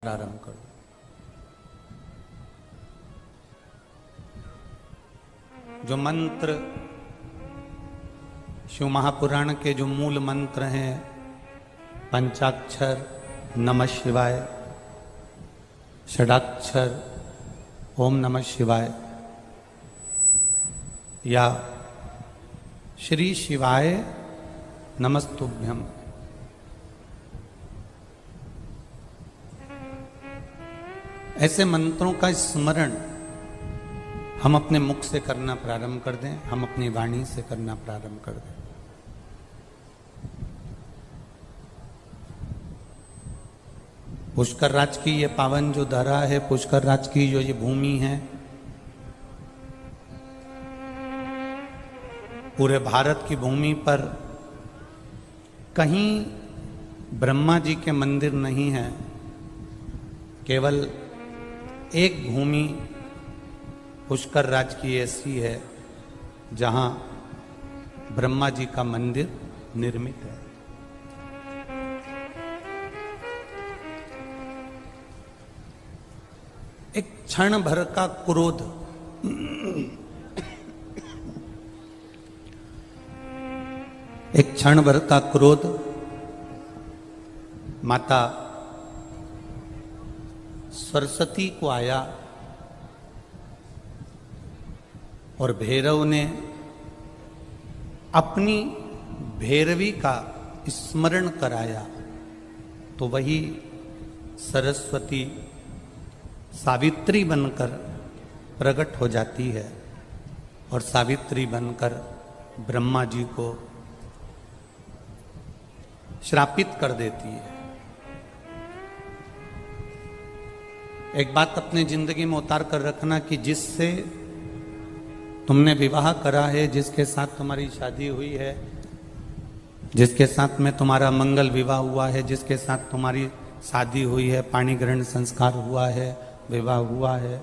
प्रारंभ कर दो। जो मंत्र शिव महापुराण के जो मूल मंत्र हैं, पंचाक्षर नमः शिवाय, षडाक्षर ओम नमः शिवाय या श्री शिवाय नमस्तुभ्यम, ऐसे मंत्रों का स्मरण हम अपने मुख से करना प्रारंभ कर दें, हम अपनी वाणी से करना प्रारंभ कर दें। पुष्कर राज की ये पावन जो धरा है, पुष्कर राज की जो ये भूमि है, पूरे भारत की भूमि पर कहीं ब्रह्मा जी के मंदिर नहीं है। केवल एक भूमि पुष्कर राज की ऐसी है जहां ब्रह्मा जी का मंदिर निर्मित है। एक क्षण भर का क्रोध, एक क्षण भर का क्रोध माता सरस्वती को आया और भैरव ने अपनी भैरवी का स्मरण कराया, तो वही सरस्वती सावित्री बनकर प्रकट हो जाती है और सावित्री बनकर ब्रह्मा जी को श्रापित कर देती है। एक बात अपनी जिंदगी में उतार कर रखना कि जिससे तुमने विवाह करा है, जिसके साथ तुम्हारी शादी हुई है, जिसके साथ में तुम्हारा मंगल विवाह हुआ है, जिसके साथ तुम्हारी शादी हुई है, पाणी ग्रहण संस्कार हुआ है, विवाह हुआ है,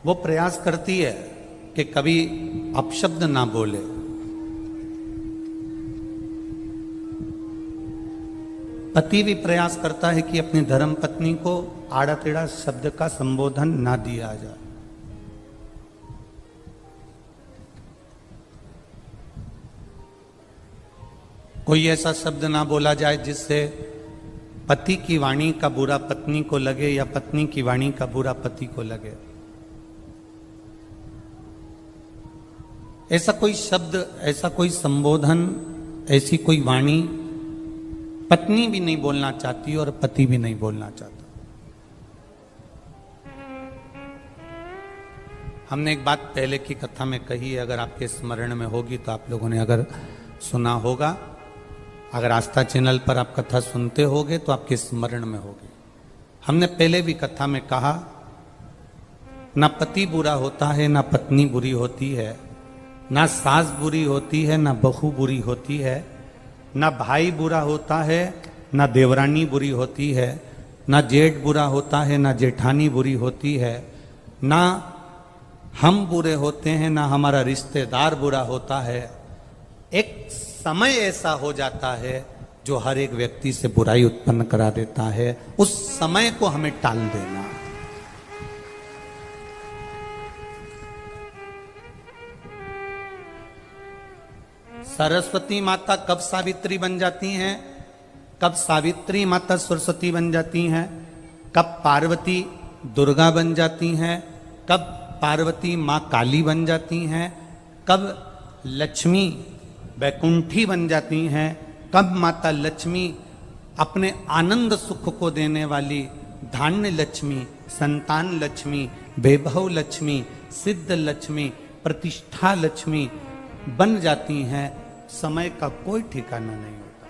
वो प्रयास करती है कि कभी अपशब्द ना बोले। पति भी प्रयास करता है कि अपनी धर्म पत्नी को आड़ा टेढ़ा शब्द का संबोधन ना दिया जाए। कोई ऐसा शब्द ना बोला जाए जिससे पति की वाणी का बुरा पत्नी को लगे या पत्नी की वाणी का बुरा पति को लगे। ऐसा कोई शब्द, ऐसा कोई संबोधन, ऐसी कोई वाणी पत्नी भी नहीं बोलना चाहती और पति भी नहीं बोलना चाहता। हमने एक बात पहले की कथा में कही है, अगर आपके स्मरण में होगी तो आप लोगों ने अगर सुना होगा, अगर आस्था चैनल पर आप कथा सुनते होगे तो आपके स्मरण में होगी। हमने पहले भी कथा में कहा, ना पति बुरा होता है, ना पत्नी बुरी होती है, ना सास बुरी होती है, ना बहू बुरी होती है, ना भाई बुरा होता है, ना देवरानी बुरी होती है, ना जेठ बुरा होता है, ना जेठानी बुरी होती है, ना हम बुरे होते हैं, ना हमारा रिश्तेदार बुरा होता है। एक समय ऐसा हो जाता है जो हर एक व्यक्ति से बुराई उत्पन्न करा देता है। उस समय को हमें टाल देना। सरस्वती माता कब सावित्री बन जाती हैं? कब सावित्री माता सरस्वती बन जाती हैं? कब पार्वती दुर्गा बन जाती हैं? कब पार्वती माँ काली बन जाती हैं? कब लक्ष्मी वैकुंठी बन जाती हैं? कब माता लक्ष्मी अपने आनंद सुख को देने वाली धान्य लक्ष्मी, संतान लक्ष्मी, वैभव लक्ष्मी, सिद्ध लक्ष्मी, प्रतिष्ठा लक्ष्मी बन जाती हैं? समय का कोई ठिकाना नहीं होता।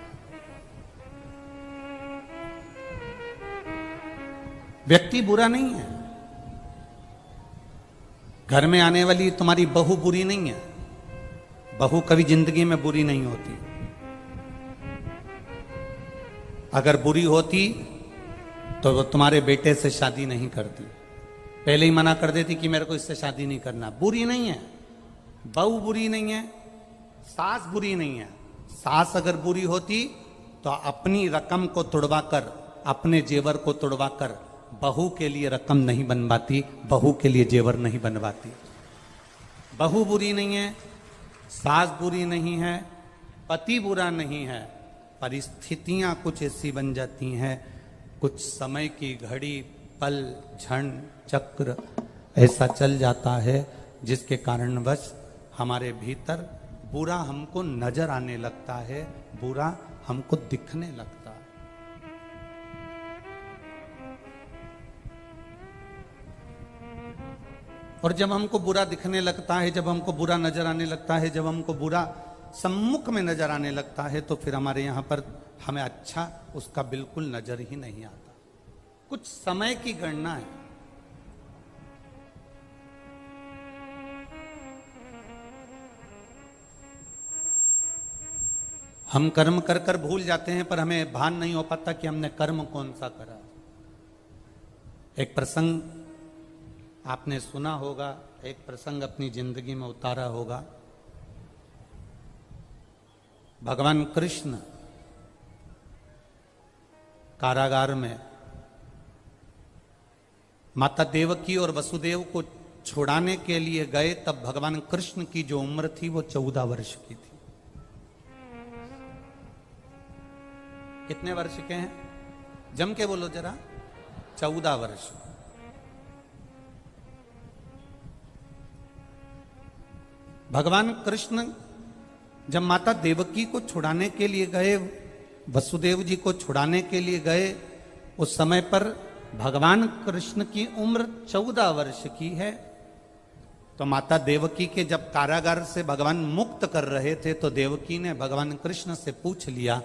व्यक्ति बुरा नहीं है, घर में आने वाली तुम्हारी बहू बुरी नहीं है। बहू कभी जिंदगी में बुरी नहीं होती। अगर बुरी होती तो वो तुम्हारे बेटे से शादी नहीं करती, पहले ही मना कर देती कि मेरे को इससे शादी नहीं करना। बुरी नहीं है, बहू बुरी नहीं है, सास बुरी नहीं है। सास अगर बुरी होती तो अपनी रकम को तुड़वाकर, अपने जेवर को तुड़वाकर बहू के लिए रकम नहीं बनवाती, बहू के लिए जेवर नहीं बनवाती। बहू बुरी नहीं है, सास बुरी नहीं है, पति बुरा नहीं है, परिस्थितियां कुछ ऐसी बन जाती हैं, कुछ समय की घड़ी, पल, क्षण, चक्र ऐसा चल जाता है जिसके कारणवश हमारे भीतर बुरा हमको नजर आने लगता है, बुरा हमको दिखने लगता है। और जब हमको बुरा दिखने लगता है, जब हमको बुरा नजर आने लगता है, जब हमको बुरा सम्मुख में नजर आने लगता है, तो फिर हमारे यहां पर हमें अच्छा उसका बिल्कुल नजर ही नहीं आता। कुछ समय की गणना है। हम कर्म कर कर भूल जाते हैं, पर हमें भान नहीं हो पाता कि हमने कर्म कौन सा करा। एक प्रसंग आपने सुना होगा, एक प्रसंग अपनी जिंदगी में उतारा होगा। भगवान कृष्ण कारागार में माता देवकी और वसुदेव को छुड़ाने के लिए गए, तब भगवान कृष्ण की जो उम्र थी वो 14 वर्ष की थी। कितने वर्ष के हैं? जम के बोलो जरा। 14 वर्ष। भगवान कृष्ण जब माता देवकी को छुड़ाने के लिए गए, वसुदेव जी को छुड़ाने के लिए गए, उस समय पर भगवान कृष्ण की उम्र 14 वर्ष की है। तो माता देवकी के जब कारागार से भगवान मुक्त कर रहे थे, तो देवकी ने भगवान कृष्ण से पूछ लिया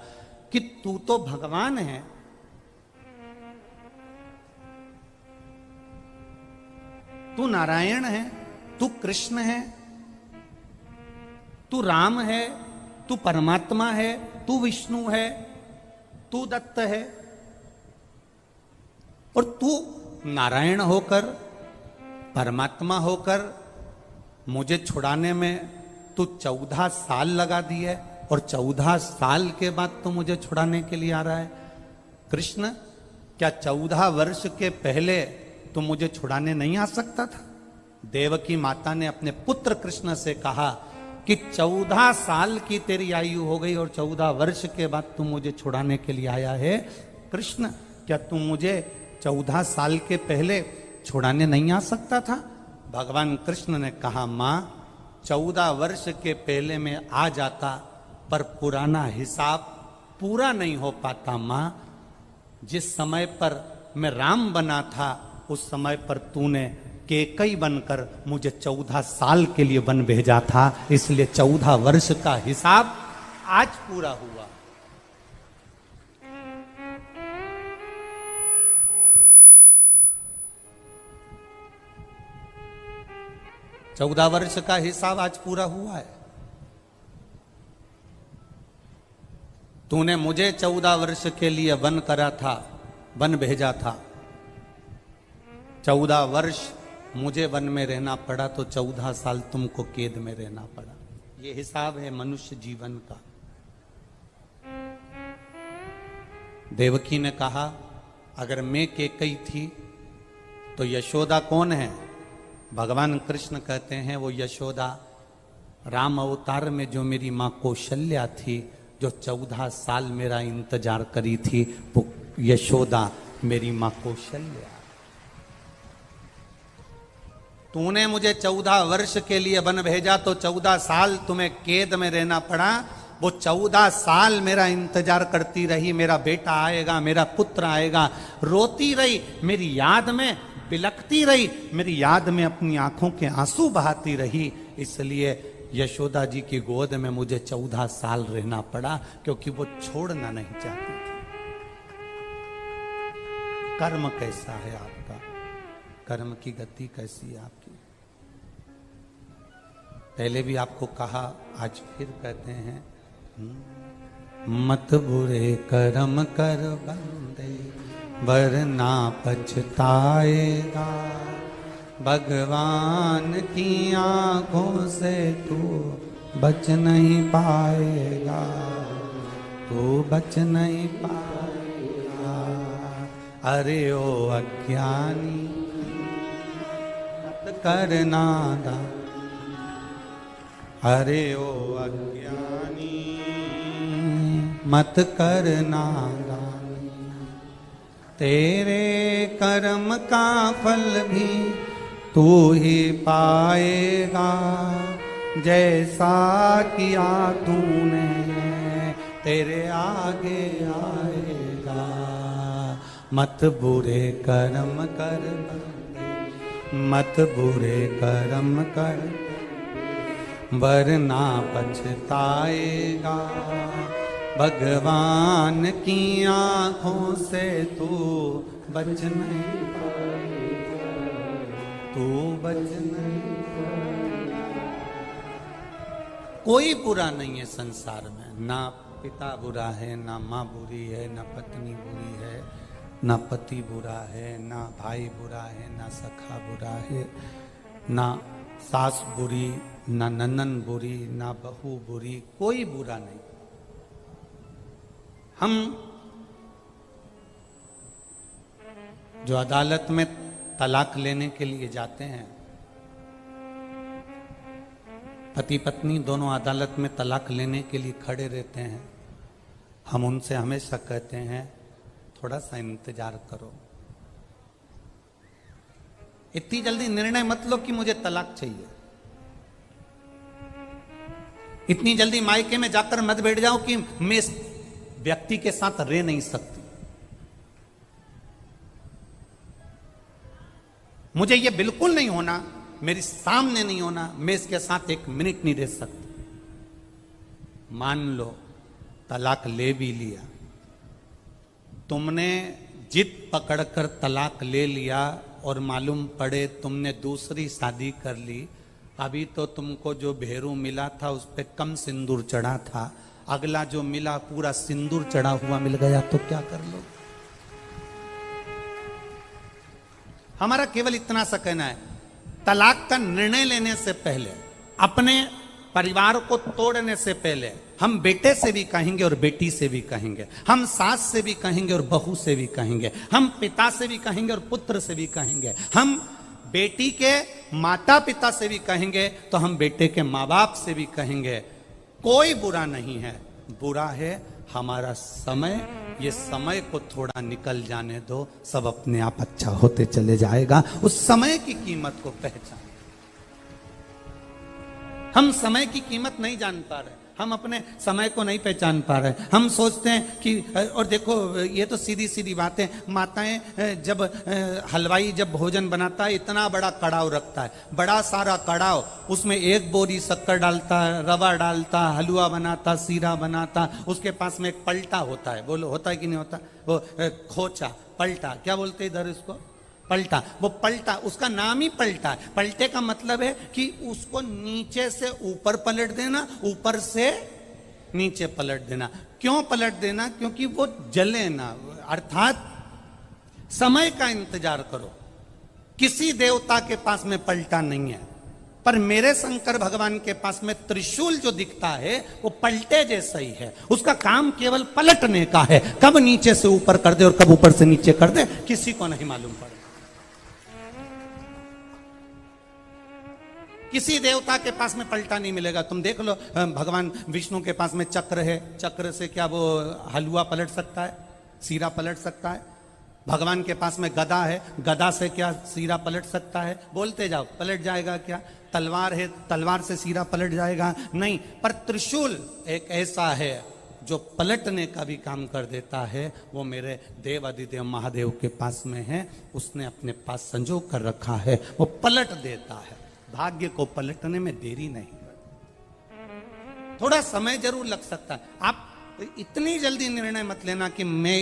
कि तू तो भगवान है, तू नारायण है, तू कृष्ण है, तू राम है, तू परमात्मा है, तू विष्णु है, तू दत्त है, और तू नारायण होकर, परमात्मा होकर मुझे छुड़ाने में तू 14 साल लगा दिए, और 14 साल के बाद तू मुझे छुड़ाने के लिए आ रहा है। कृष्ण, क्या 14 वर्ष के पहले तू मुझे छुड़ाने नहीं आ सकता था? देवकी माता ने अपने पुत्र कृष्ण से कहा कि 14 साल की तेरी आयु हो गई और 14 वर्ष के बाद तू मुझे छुड़ाने के लिए आया है। कृष्ण, क्या तू मुझे 14 साल के पहले छुड़ाने नहीं आ सकता था? भगवान कृष्ण ने कहा, मां, 14 वर्ष के पहले मैं आ जाता, पर पुराना हिसाब पूरा नहीं हो पाता। मां, जिस समय पर मैं राम बना था, उस समय पर तूने केकई बनकर मुझे 14 साल के लिए वन भेजा था, इसलिए 14 वर्ष का हिसाब आज पूरा हुआ। चौदह वर्ष का हिसाब आज पूरा हुआ है। तूने मुझे 14 वर्ष के लिए वन करा था, वन भेजा था। 14 वर्ष मुझे वन में रहना पड़ा, तो 14 साल तुमको कैद में रहना पड़ा। ये हिसाब है मनुष्य जीवन का। देवकी ने कहा, अगर मैं केकई थी तो यशोदा कौन है? भगवान कृष्ण कहते हैं, वो यशोदा राम अवतार में जो मेरी मां कौशल्या थी, जो 14 साल मेरा इंतजार करी थी, वो यशोदा मेरी मां कौशल्या। तूने मुझे 14 वर्ष के लिए वन भेजा, तो 14 साल तुम्हें कैद में रहना पड़ा। वो 14 साल मेरा इंतजार करती रही, मेरा बेटा आएगा, मेरा पुत्र आएगा। रोती रही, मेरी याद में बिलखती रही, मेरी याद में अपनी आंखों के आंसू बहाती रही। इसलिए यशोदा जी की गोद में मुझे 14 साल रहना पड़ा, क्योंकि वो छोड़ना नहीं चाहती थी। कर्म कैसा है आपका? कर्म की गति कैसी है आपकी? पहले भी आपको कहा, आज फिर कहते हैं, मत बुरे कर्म कर बंदे, वरना पछताएगा। भगवान की आंखों से तू बच नहीं पाएगा। तू बच नहीं पाएगा। अरे ओ अज्ञानी मत कर नादान, अरे ओ अज्ञानी मत कर नादान। तेरे कर्म का फल भी तू ही पाएगा, जैसा किया तूने तेरे आगे आएगा। मत बुरे कर्म कर, मत बुरे कर्म कर, वरना पछताएगा। भगवान की आंखों से तू बच नहीं पाएगा, तू बच नहीं पाएगा। कोई बुरा नहीं है संसार में, ना पिता बुरा है, ना माँ बुरी है, ना पत्नी बुरी है, ना पति बुरा है, ना भाई बुरा है, ना सखा बुरा है, ना सास बुरी, ना ननन बुरी, ना बहू बुरी, कोई बुरा नहीं। हम जो अदालत में तलाक लेने के लिए जाते हैं, पति पत्नी दोनों अदालत में तलाक लेने के लिए खड़े रहते हैं, हम उनसे हमेशा कहते हैं थोड़ा सा इंतजार करो, इतनी जल्दी निर्णय मत लो कि मुझे तलाक चाहिए, इतनी जल्दी मायके में जाकर मत बैठ जाओ कि मैं इस व्यक्ति के साथ रह नहीं सकती, मुझे ये बिल्कुल नहीं होना, मेरे सामने नहीं होना, मैं इसके साथ एक मिनट नहीं रह सकती। मान लो तलाक ले भी लिया, तुमने जिद पकड़कर तलाक ले लिया और मालूम पड़े तुमने दूसरी शादी कर ली, अभी तो तुमको जो भेरू मिला था उस पे कम सिंदूर चढ़ा था, अगला जो मिला पूरा सिंदूर चढ़ा हुआ मिल गया, तो क्या कर लो। हमारा केवल इतना सा कहना है, तलाक का निर्णय लेने से पहले, अपने परिवार को तोड़ने से पहले, हम बेटे से भी कहेंगे और बेटी से भी कहेंगे, हम सास से भी कहेंगे और बहू से भी कहेंगे, हम पिता से भी कहेंगे और पुत्र से भी कहेंगे, हम बेटी के माता पिता से भी कहेंगे तो हम बेटे के माँ बाप से भी कहेंगे। कोई बुरा नहीं है, बुरा है हमारा समय। ये समय को थोड़ा निकल जाने दो, सब अपने आप अच्छा होते चले जाएगा। उस समय की कीमत को पहचान, हम समय की कीमत नहीं जान पा रहे, हम अपने समय को नहीं पहचान पा रहे। हम सोचते हैं कि, और देखो ये तो सीधी सीधी बात है, माताएं जब हलवाई जब भोजन बनाता है इतना बड़ा कड़ाव रखता है, बड़ा सारा कड़ाव, उसमें एक बोरी शक्कर डालता है, रवा डालता, हलवा बनाता, सीरा बनाता, उसके पास में एक पलटा होता है, बोलो होता है कि नहीं होता, वो खोचा पलटा, क्या बोलते हैं इधर इसको, पलटा। वो पलटा, उसका नाम ही पलटा है। पलटे का मतलब है कि उसको नीचे से ऊपर पलट देना, ऊपर से नीचे पलट देना। क्यों पलट देना? क्योंकि वो जले ना, अर्थात समय का इंतजार करो। किसी देवता के पास में पलटा नहीं है, पर मेरे शंकर भगवान के पास में त्रिशूल जो दिखता है वो पलटे जैसा ही है। उसका काम केवल पलटने का है, कब नीचे से ऊपर कर दे और कब ऊपर से नीचे कर दे किसी को नहीं मालूम पड़े। किसी देवता के पास में पलटा नहीं मिलेगा। तुम देख लो, भगवान विष्णु के पास में चक्र है, चक्र से क्या वो हलवा पलट सकता है, सीरा पलट सकता है? भगवान के पास में गदा है, गदा से क्या सीरा पलट सकता है? बोलते जाओ, पलट जाएगा क्या? तलवार है, तलवार से सीरा पलट जाएगा? नहीं। पर त्रिशूल एक ऐसा है जो पलटने का भी काम कर देता है। वो मेरे देव अधिदेव महादेव के पास में है, उसने अपने पास संजो कर रखा है, वो पलट देता है। भाग्य को पलटने में देरी नहीं, थोड़ा समय जरूर लग सकता है। आप इतनी जल्दी निर्णय मत लेना कि मैं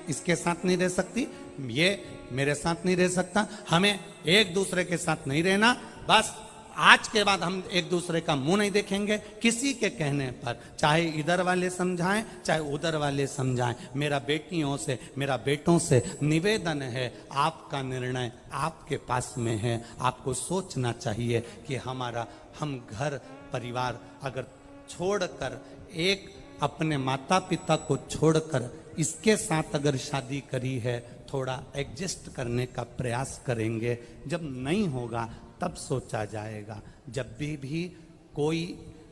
इसके साथ नहीं रह सकती, ये मेरे साथ नहीं रह सकता, हमें एक दूसरे के साथ नहीं रहना। बस आज के बाद हम एक दूसरे का मुंह नहीं देखेंगे किसी के कहने पर, चाहे इधर वाले समझाएं चाहे उधर वाले समझाएं। मेरा बेटियों से, मेरा बेटों से निवेदन है, आपका निर्णय आपके पास में है। आपको सोचना चाहिए कि हम घर परिवार अगर छोड़कर एक अपने माता पिता को छोड़कर इसके साथ अगर शादी करी है, थोड़ा एडजस्ट करने का प्रयास करेंगे। जब नहीं होगा तब सोचा जाएगा। जब भी कोई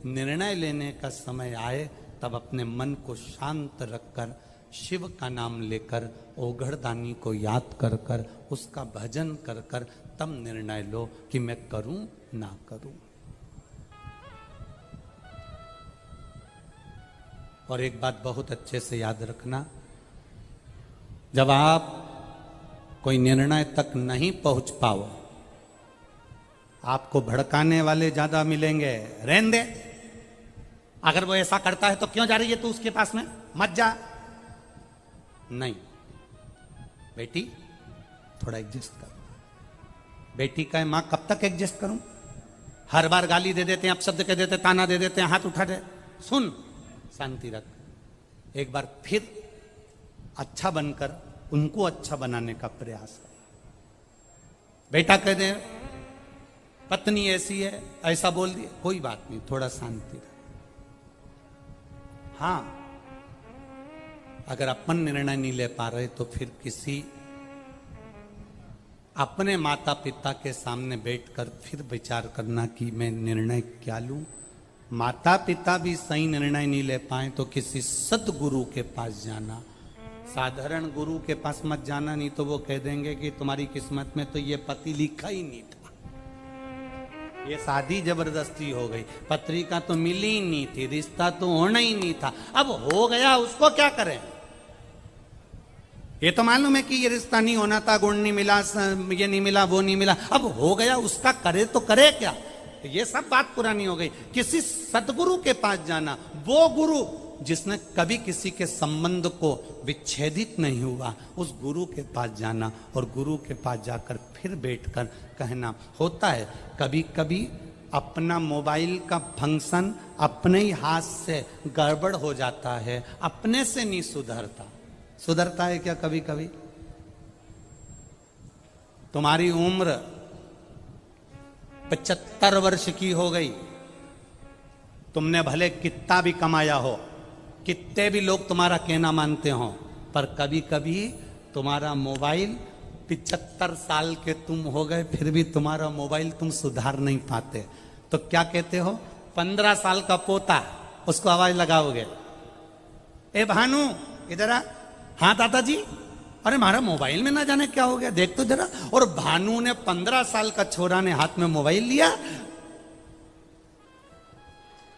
निर्णय लेने का समय आए, तब अपने मन को शांत रखकर, शिव का नाम लेकर, ओघड़दानी को याद कर कर, उसका भजन कर कर, तब निर्णय लो कि मैं करूं ना करूं। और एक बात बहुत अच्छे से याद रखना, जब आप कोई निर्णय तक नहीं पहुंच पाओ, आपको भड़काने वाले ज्यादा मिलेंगे। रहने दे, अगर वो ऐसा करता है तो क्यों जा रही है तू उसके पास में, मत जा। नहीं बेटी, थोड़ा एडजस्ट कर। बेटी का है, मां कब तक एडजस्ट करूं? हर बार गाली दे देते हैं, अपशब्द कह देते हैं, ताना दे देते हैं, हाथ उठा दे। सुन, शांति रख। एक बार फिर अच्छा बनकर उनको अच्छा बनाने का प्रयास कर। बेटा कह दे पत्नी ऐसी है, ऐसा बोल दिया, कोई बात नहीं, थोड़ा शांति रख। हां, अगर अपन निर्णय नहीं ले पा रहे तो फिर किसी अपने माता पिता के सामने बैठकर फिर विचार करना कि मैं निर्णय क्या लूं। माता पिता भी सही निर्णय नहीं ले पाए तो किसी सद्गुरु के पास जाना। साधारण गुरु के पास मत जाना, नहीं तो वो कह देंगे कि तुम्हारी किस्मत में तो ये पति लिखा ही नहीं था, ये शादी जबरदस्ती हो गई, पत्रिका तो मिली ही नहीं थी, रिश्ता तो होना ही नहीं था, अब हो गया उसको क्या करें। ये तो मालूम है कि ये रिश्ता नहीं होना था, गुण नहीं मिला, ये नहीं मिला, वो नहीं मिला, अब हो गया, उसका करे तो करे क्या। ये सब बात पुरानी हो गई। किसी सतगुरु के पास जाना, वो गुरु जिसने कभी किसी के संबंध को विच्छेदित नहीं हुआ, उस गुरु के पास जाना और गुरु के पास जाकर फिर बैठकर कहना। होता है कभी कभी अपना मोबाइल का फंक्शन अपने ही हाथ से गड़बड़ हो जाता है, अपने से नहीं सुधरता। सुधरता है क्या कभी कभी? तुम्हारी उम्र 75 वर्ष की हो गई, तुमने भले कितना भी कमाया हो, कितने भी लोग तुम्हारा कहना मानते हो, पर कभी कभी तुम्हारा मोबाइल 75 साल के तुम हो गए, फिर भी तुम्हारा मोबाइल तुम सुधार नहीं पाते। तो क्या कहते हो? 15 साल का पोता, उसको आवाज लगाओगे, ए भानु इधर आ। हाँ दादाजी, अरे हमारा मोबाइल में ना जाने क्या हो गया, देख तो जरा। और भानु ने 15 साल का छोरा ने हाथ में मोबाइल लिया,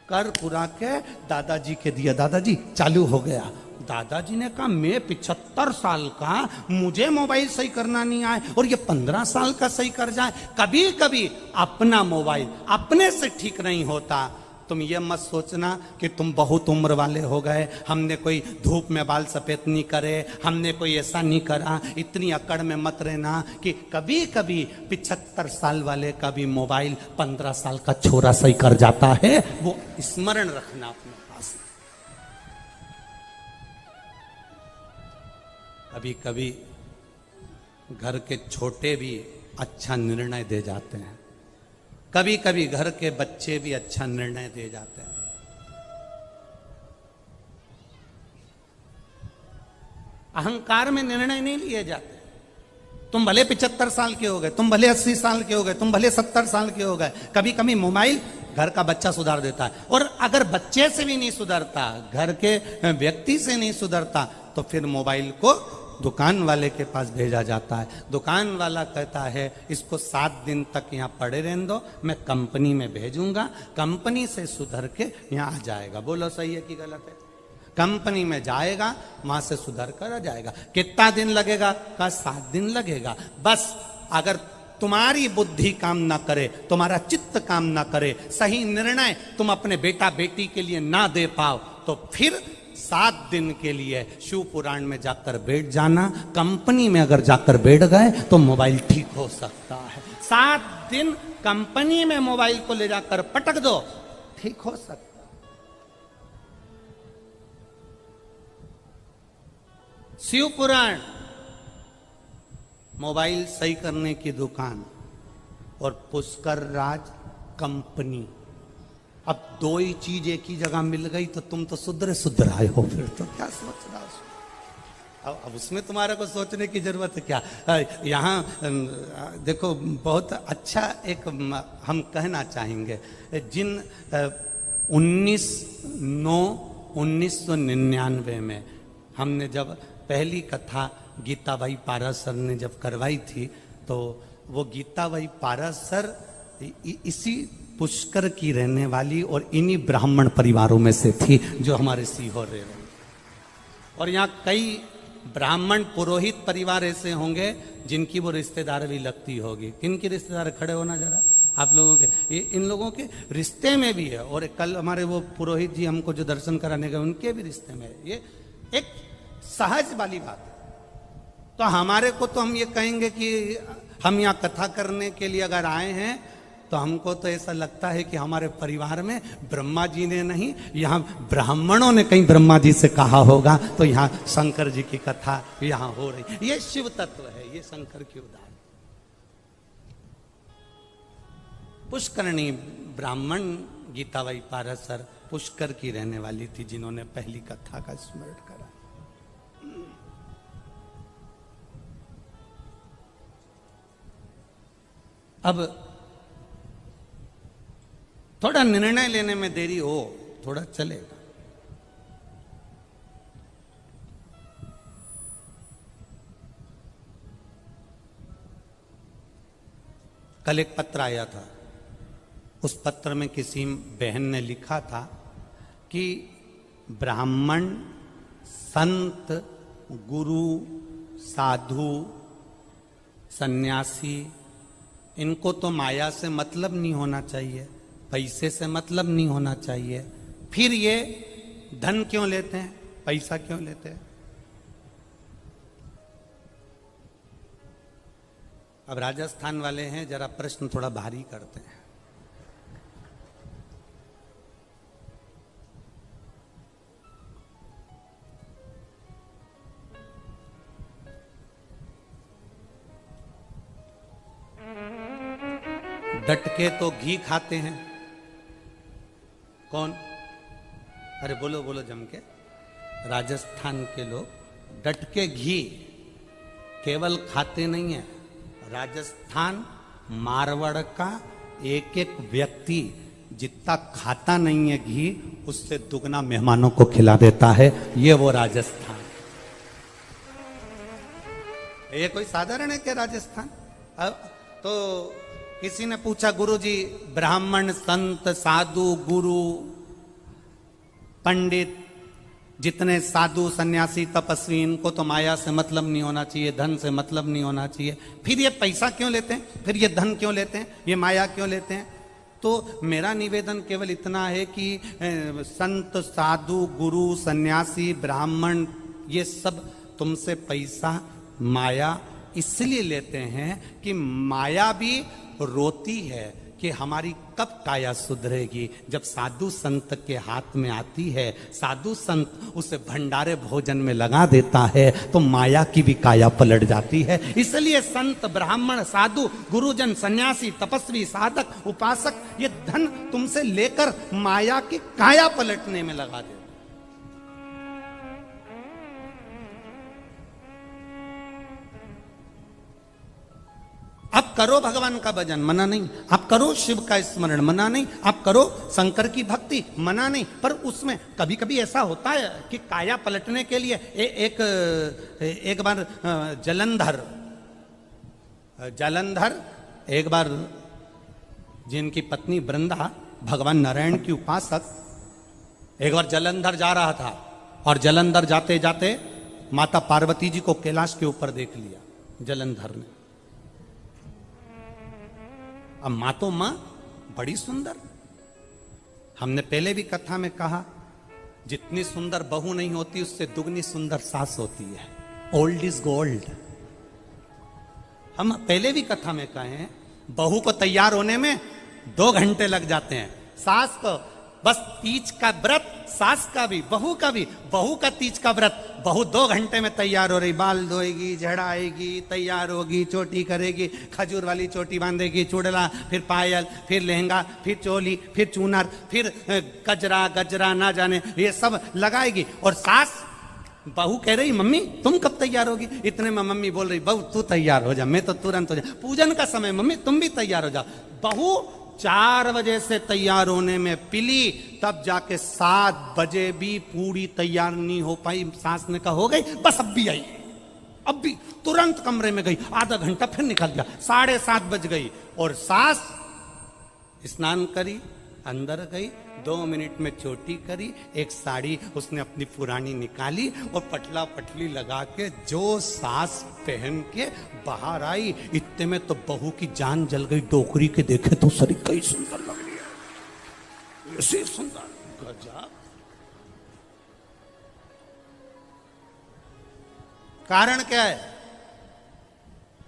कर पुरा के दादाजी के दिया, दादाजी चालू हो गया। दादाजी ने कहा मैं 75 साल का, मुझे मोबाइल सही करना नहीं आए और ये 15 साल का सही कर जाए। कभी कभी अपना मोबाइल अपने से ठीक नहीं होता। तुम ये मत सोचना कि तुम बहुत उम्र वाले हो गए, हमने कोई धूप में बाल सफेद नहीं करे, हमने कोई ऐसा नहीं करा। इतनी अकड़ में मत रहना कि कभी कभी 75 साल वाले का भी मोबाइल 15 साल का छोरा सही कर जाता है। वो स्मरण रखना अपने पास। कभी कभी घर के छोटे भी अच्छा निर्णय दे जाते हैं, कभी कभी घर के बच्चे भी अच्छा निर्णय दे जाते हैं। अहंकार में निर्णय नहीं लिए जाते। तुम भले 75 साल के हो गए, तुम भले 80 साल के हो गए, तुम भले 70 साल के हो गए, कभी कभी मोबाइल घर का बच्चा सुधार देता है। और अगर बच्चे से भी नहीं सुधरता, घर के व्यक्ति से नहीं सुधरता, तो फिर मोबाइल को दुकान वाले के पास भेजा जाता है। दुकान वाला कहता है इसको 7 दिन तक यहाँ पड़े रहने दो, मैं कंपनी में भेजूंगा, कंपनी से सुधर के यहाँ आ जाएगा। बोलो सही है कि गलत है? कंपनी में जाएगा, वहां से सुधर कर आ जाएगा। कितना दिन लगेगा? का 7 दिन लगेगा। बस अगर तुम्हारी बुद्धि काम ना करे, तुम्हारा चित्त काम ना करे, सही निर्णय तुम अपने बेटा बेटी के लिए ना दे पाओ, तो फिर 7 दिन के लिए शिव पुराण में जाकर बैठ जाना। कंपनी में अगर जाकर बैठ गए तो मोबाइल ठीक हो सकता है। 7 दिन कंपनी में मोबाइल को ले जाकर पटक दो, ठीक हो सकता है। शिव पुराण मोबाइल सही करने की दुकान और पुष्कर राज कंपनी। अब दो ही चीज एक ही जगह मिल गई तो तुम तो सुधर आए हो, फिर तो क्या सोचना उसमें। अब उसमें तुम्हारे को सोचने की जरूरत है क्या। यहाँ देखो बहुत अच्छा एक हम कहना चाहेंगे, जिन 1999 में हमने जब पहली कथा गीताबाई पारासर ने जब करवाई थी, तो वो गीताबाई पारासर इसी पुष्कर की रहने वाली और इन्हीं ब्राह्मण परिवारों में से थी जो हमारे सीहोर रहे। और यहाँ कई ब्राह्मण पुरोहित परिवार ऐसे होंगे जिनकी वो रिश्तेदार भी लगती होगी। किनकी रिश्तेदार, खड़े होना जरा आप लोगों के, ये इन लोगों के रिश्ते में भी है। और कल हमारे वो पुरोहित जी हमको जो दर्शन कराने गए उनके भी रिश्ते में है। ये एक सहज वाली बात है। तो हमारे को तो हम ये कहेंगे कि हम यहाँ कथा करने के लिए अगर आए हैं तो हमको तो ऐसा लगता है कि हमारे परिवार में ब्रह्मा जी ने नहीं, यहाँ ब्राह्मणों ने कहीं ब्रह्मा जी से कहा होगा, तो यहाँ शंकर जी की कथा यहाँ हो रही। ये शिव तत्व है, ये शंकर की उदाहरण। पुष्करणी ब्राह्मण गीताबाई पारासर पुष्कर की रहने वाली थी, जिन्होंने पहली कथा का स्मरण करा। अब थोड़ा निर्णय लेने में देरी हो, थोड़ा चलेगा। कल एक पत्र आया था, उस पत्र में किसी बहन ने लिखा था कि ब्राह्मण, संत, गुरु, साधु, सन्यासी, इनको तो माया से मतलब नहीं होना चाहिए, पैसे से मतलब नहीं होना चाहिए, फिर ये धन क्यों लेते हैं, पैसा क्यों लेते हैं। अब राजस्थान वाले हैं, जरा प्रश्न थोड़ा भारी करते हैं। डट के तो घी खाते हैं। कौन? अरे बोलो बोलो जम के। राजस्थान के लोग डट के घी केवल खाते नहीं है, राजस्थान मारवाड़ का एक एक व्यक्ति जितना खाता नहीं है घी, उससे दुगना मेहमानों को खिला देता है। ये वो राजस्थान, ये कोई साधारण है क्या राजस्थान? अब तो किसी ने पूछा, गुरुजी ब्राह्मण, संत, साधु, गुरु, पंडित, जितने साधु, सन्यासी, तपस्वी, इनको तो माया से मतलब नहीं होना चाहिए, धन से मतलब नहीं होना चाहिए, फिर ये पैसा क्यों लेते हैं, फिर ये धन क्यों लेते हैं, ये माया क्यों लेते हैं? तो मेरा निवेदन केवल इतना है कि संत, साधु, गुरु, सन्यासी, ब्राह्मण, ये सब तुमसे पैसा, माया इसलिए लेते हैं कि माया भी रोती है कि हमारी कब काया सुधरेगी। जब साधु संत के हाथ में आती है, साधु संत उसे भंडारे भोजन में लगा देता है, तो माया की भी काया पलट जाती है। इसलिए संत, ब्राह्मण, साधु, गुरुजन, सन्यासी, तपस्वी, साधक, उपासक, ये धन तुमसे लेकर माया की काया पलटने में लगा देते। आप करो भगवान का भजन, मना नहीं, आप करो शिव का स्मरण, मना नहीं, आप करो शंकर की भक्ति, मना नहीं, पर उसमें कभी कभी ऐसा होता है कि काया पलटने के लिए एक बार जलंधर एक बार जिनकी पत्नी वृंदा भगवान नारायण की उपासक, एक बार जलंधर जा रहा था और जलंधर जाते जाते माता पार्वती जी को कैलाश के ऊपर देख लिया जलंधर ने। अब माँ तो माँ बड़ी सुंदर, हमने पहले भी कथा में कहा, जितनी सुंदर बहू नहीं होती उससे दुगनी सुंदर सास होती है। Old is gold. हम पहले भी कथा में कहे हैं, बहू को तैयार होने में 2 घंटे लग जाते हैं, सास को बस तीज का व्रत सास का भी, बहू का भी। बहू का तीज का व्रत, बहू 2 घंटे में तैयार हो रही, बाल धोएगी, झड़ाएगी, तैयार होगी, चोटी करेगी, खजूर वाली चोटी बांधेगी, चूड़ला, फिर पायल, फिर लहंगा, फिर चोली, फिर चूनर, फिर गजरा गजरा ना जाने ये सब लगाएगी। और सास, बहू कह रही मम्मी तुम कब तैयार होगी? इतने में मम्मी बोल रही बहू तू तैयार हो जा, मैं तो तुरंत हो जा। पूजन का समय मम्मी तुम भी तैयार हो जाओ। बहू 4 बजे से तैयार होने में पिली, तब जाके 7 बजे भी पूरी तैयार नहीं हो पाई। सास ने कहा हो गई, बस अब भी आई, अब भी। तुरंत कमरे में गई, आधा घंटा फिर निकल गया, 7:30 बज गई। और सास स्नान करी, अंदर गई, 2 मिनट में चोटी करी, एक साड़ी उसने अपनी पुरानी निकाली और पटला पटली लगा के जो सास पहन के बाहर आई, इतने में तो बहू की जान जल गई। डोकरी के देखे तो सरी कई सुंदर लग रही है, ऐसे सुंदर, गजब। कारण क्या है?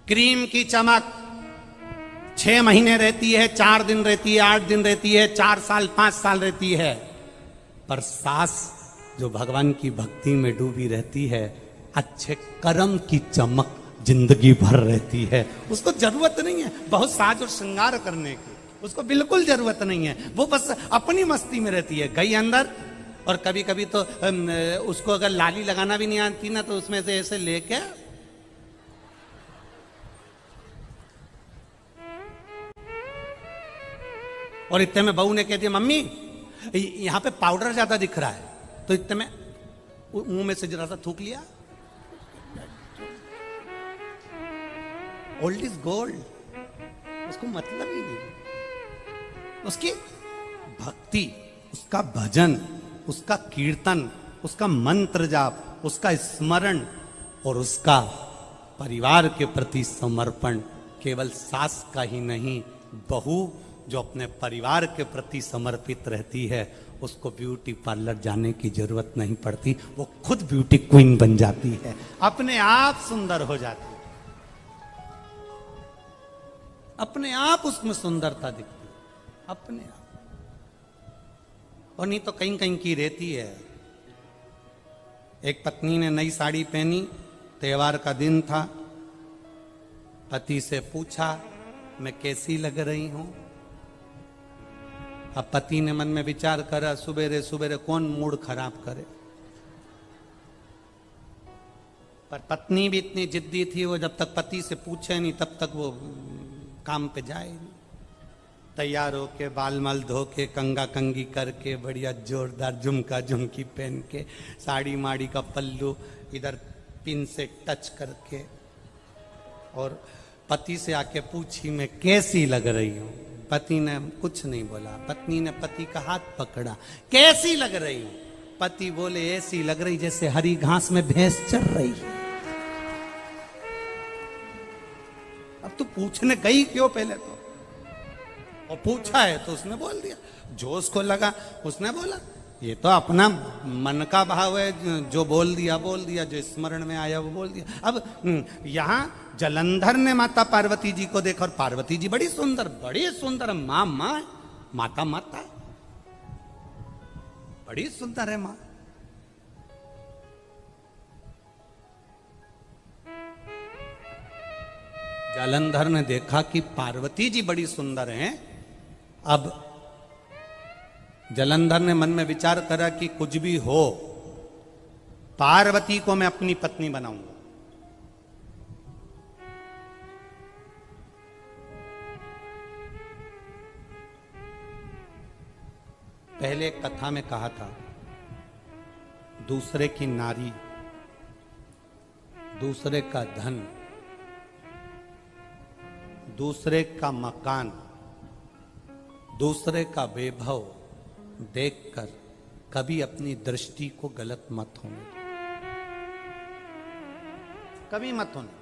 क्रीम की चमक 6 महीने रहती है, 4 दिन रहती है, 8 दिन रहती है, 4 साल 5 साल रहती है। पर सास जो भगवान की भक्ति में डूबी रहती है, अच्छे कर्म की चमक जिंदगी भर रहती है। उसको जरूरत नहीं है बहुत साज और श्रृंगार करने की, उसको बिल्कुल जरूरत नहीं है। वो बस अपनी मस्ती में रहती है। गई अंदर, और कभी कभी तो उसको अगर लाली लगाना भी नहीं आती ना, तो उसमें से ऐसे लेके और इतने में बहू ने कह दिया मम्मी यहां पे पाउडर ज्यादा दिख रहा है, तो इतने में मुंह में से जरा सा थूक लिया। ओल्ड इज गोल्ड, उसको मतलब ही नहीं। उसकी भक्ति, उसका भजन, उसका कीर्तन, उसका मंत्र जाप, उसका स्मरण और उसका परिवार के प्रति समर्पण केवल सास का ही नहीं, बहू जो अपने परिवार के प्रति समर्पित रहती है, उसको ब्यूटी पार्लर जाने की जरूरत नहीं पड़ती। वो खुद ब्यूटी क्वीन बन जाती है, अपने आप सुंदर हो जाती है, अपने आप उसमें सुंदरता दिखती है, अपने आप। और नहीं तो कहीं कहीं की रहती है। एक पत्नी ने नई साड़ी पहनी, त्योहार का दिन था, पति से पूछा मैं कैसी लग रही हूं। अब पति ने मन में विचार करा, सुबेरे सुबेरे कौन मूड खराब करे, पर पत्नी भी इतनी जिद्दी थी, वो जब तक पति से पूछे नहीं तब तक वो काम पे जाए नहीं। तैयार होके, बाल माल धो के, कंगा कंगी करके, बढ़िया जोरदार झुमका झुमकी पहन के, साड़ी माड़ी का पल्लू इधर पिन से टच करके, और पति से आके पूछी मैं कैसी लग रही हूं। पति ने कुछ नहीं बोला। पत्नी ने पति का हाथ पकड़ा, कैसी लग रही हूं? पति बोले ऐसी लग रही जैसे हरी घास में भैंस चर रही है। अब तू पूछने गई क्यों पहले तो? और पूछा है तो उसने बोल दिया, जो उसको लगा उसने बोला। ये तो अपना मन का भाव है, जो बोल दिया बोल दिया, जो स्मरण में आया वो बोल दिया। अब यहां जलंधर ने माता पार्वती जी को देखा, और पार्वती जी बड़ी सुंदर मां, माता माता बड़ी सुंदर है मां। जालंधर ने देखा कि पार्वती जी बड़ी सुंदर हैं। अब जालंधर ने मन में विचार करा कि कुछ भी हो, पार्वती को मैं अपनी पत्नी बनाऊंगा। पहले कथा में कहा था, दूसरे की नारी, दूसरे का धन, दूसरे का मकान, दूसरे का वैभव देखकर कभी अपनी दृष्टि को गलत मत होने दो, कभी मत होने।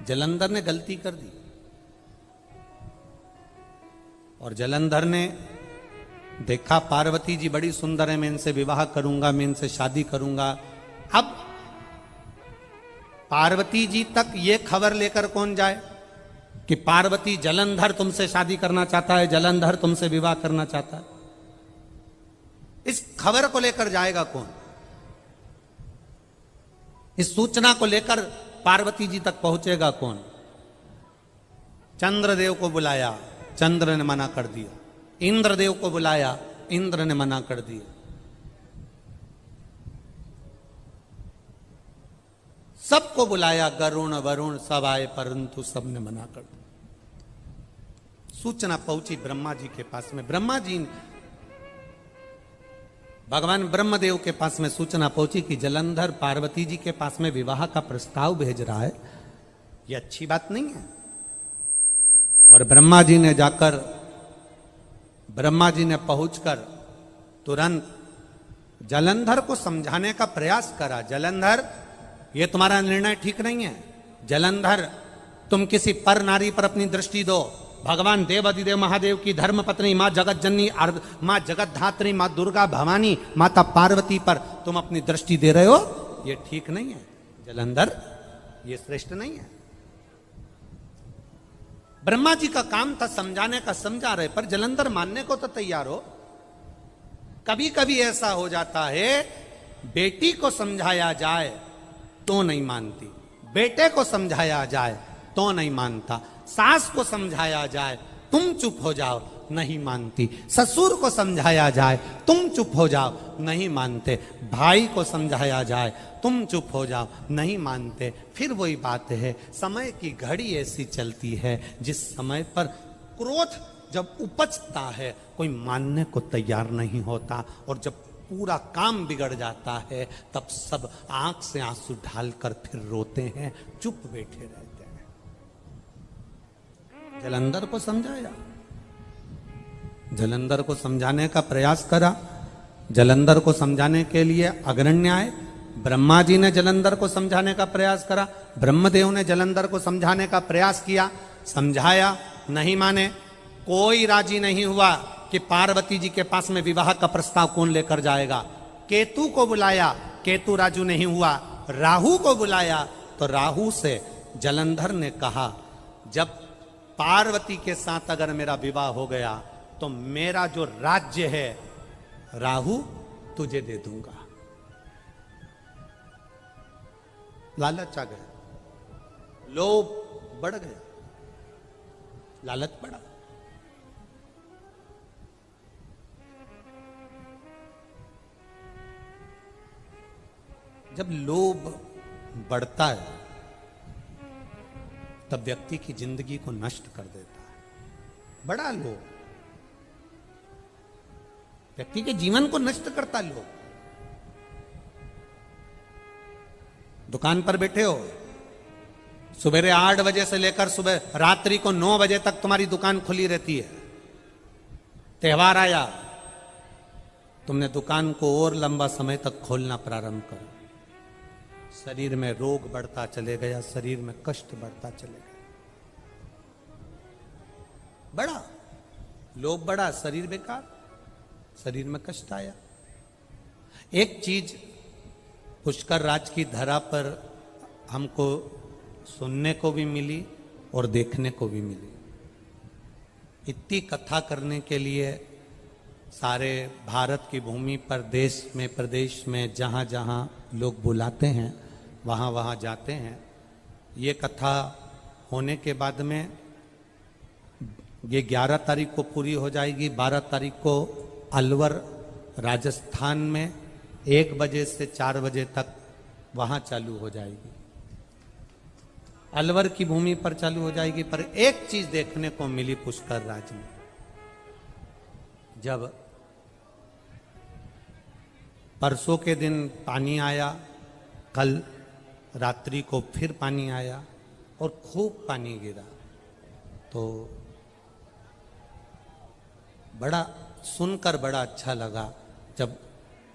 जलंधर ने गलती कर दी, और जलंधर ने देखा पार्वती जी बड़ी सुंदर है, मैं इनसे विवाह करूंगा, मैं इनसे शादी करूंगा। अब पार्वती जी तक ये खबर लेकर कौन जाए? कि पार्वती जलंधर तुमसे शादी करना चाहता है, जलंधर तुमसे विवाह करना चाहता है। इस खबर को लेकर जाएगा कौन? इस सूचना को लेकर पार्वती जी तक पहुंचेगा कौन? चंद्रदेव को बुलाया, चंद्र ने मना कर दिया। इंद्रदेव को बुलाया, इंद्र ने मना कर दिया। सबको बुलाया, गरुण वरुण सब आए, परंतु सबने मना कर दिया। सूचना पहुंची ब्रह्मा जी के पास में। ब्रह्मा जी, भगवान ब्रह्मदेव के पास में सूचना पहुंची कि जलंधर पार्वती जी के पास में विवाह का प्रस्ताव भेज रहा है। यह अच्छी बात नहीं है। और ब्रह्मा जी ने जाकर, ब्रह्मा जी ने पहुंचकर तुरंत जलंधर को समझाने का प्रयास करा। जलंधर, यह तुम्हारा निर्णय ठीक नहीं है। जलंधर, तुम किसी पर नारी पर अपनी दृष्टि दो। भगवान देवादिदेव महादेव की धर्म पत्नी मां जगत जननी, मां जगत धात्री, मां दुर्गा भवानी, माता पार्वती पर तुम अपनी दृष्टि दे रहे हो, यह ठीक नहीं है। जलंधर, यह श्रेष्ठ नहीं है। ब्रह्मा जी का काम था समझाने का, समझा रहे, पर जलंधर मानने को तो तैयार हो। कभी कभी ऐसा हो जाता है, बेटी को समझाया जाए तो नहीं मानती, बेटे को समझाया जाए तो नहीं मानता, सास को समझाया जाए तुम चुप हो जाओ, नहीं मानती, ससुर को समझाया जाए तुम चुप हो जाओ, नहीं मानते, भाई को समझाया जाए तुम चुप हो जाओ, नहीं मानते। फिर वही बात है, समय की घड़ी ऐसी चलती है जिस समय पर क्रोध जब उपजता है कोई मानने को तैयार नहीं होता, और जब पूरा काम बिगड़ जाता है तब सब आंख से आंसू ढालकर फिर रोते हैं, चुप बैठे रहते हैं। जलंधर को समझाया, जलंधर को समझाने का प्रयास करा। जलंधर को समझाने के लिए अग्रण्य आए। ब्रह्मा जी ने जलंधर को समझाने का प्रयास करा, ब्रह्मदेव ने जलंधर को समझाने का प्रयास किया, समझाया, नहीं माने। कोई राजी नहीं हुआ कि पार्वती जी के पास में विवाह का प्रस्ताव कौन लेकर जाएगा। केतु को बुलाया, केतु राजू नहीं हुआ। राहु को बुलाया तो राहु से जलंधर ने कहा, जब पार्वती के साथ अगर मेरा विवाह हो गया तो मेरा जो राज्य है राहु तुझे दे दूंगा। लालच आ गया, लोभ बढ़ गया, लालच बढ़ा। जब लोभ बढ़ता है तब व्यक्ति की जिंदगी को नष्ट कर देता है। बड़ा लोभ व्यक्ति के जीवन को नष्ट करता। लोभ, दुकान पर बैठे हो, सुबह 8 बजे से लेकर सुबह रात्रि को 9 बजे तक तुम्हारी दुकान खुली रहती है। त्योहार आया, तुमने दुकान को और लंबा समय तक खोलना प्रारंभ करा। शरीर में रोग बढ़ता चले गया, शरीर में कष्ट बढ़ता चले गया। बड़ा लोभ बढ़ा, शरीर बेकार, शरीर में कष्ट आया। एक चीज पुष्कर राज की धरा पर हमको सुनने को भी मिली और देखने को भी मिली। इतनी कथा करने के लिए सारे भारत की भूमि पर, देश में, प्रदेश में जहाँ जहाँ लोग बुलाते हैं वहाँ वहाँ जाते हैं। ये कथा होने के बाद में ये 11 तारीख को पूरी हो जाएगी। 12 तारीख को अलवर राजस्थान में 1 बजे से 4 बजे तक वहाँ चालू हो जाएगी। अलवर की भूमि पर चालू हो जाएगी। पर एक चीज देखने को मिली पुष्कर राज में, जब परसों के दिन पानी आया, कल रात्रि को फिर पानी आया और खूब पानी गिरा, तो बड़ा सुनकर बड़ा अच्छा लगा। जब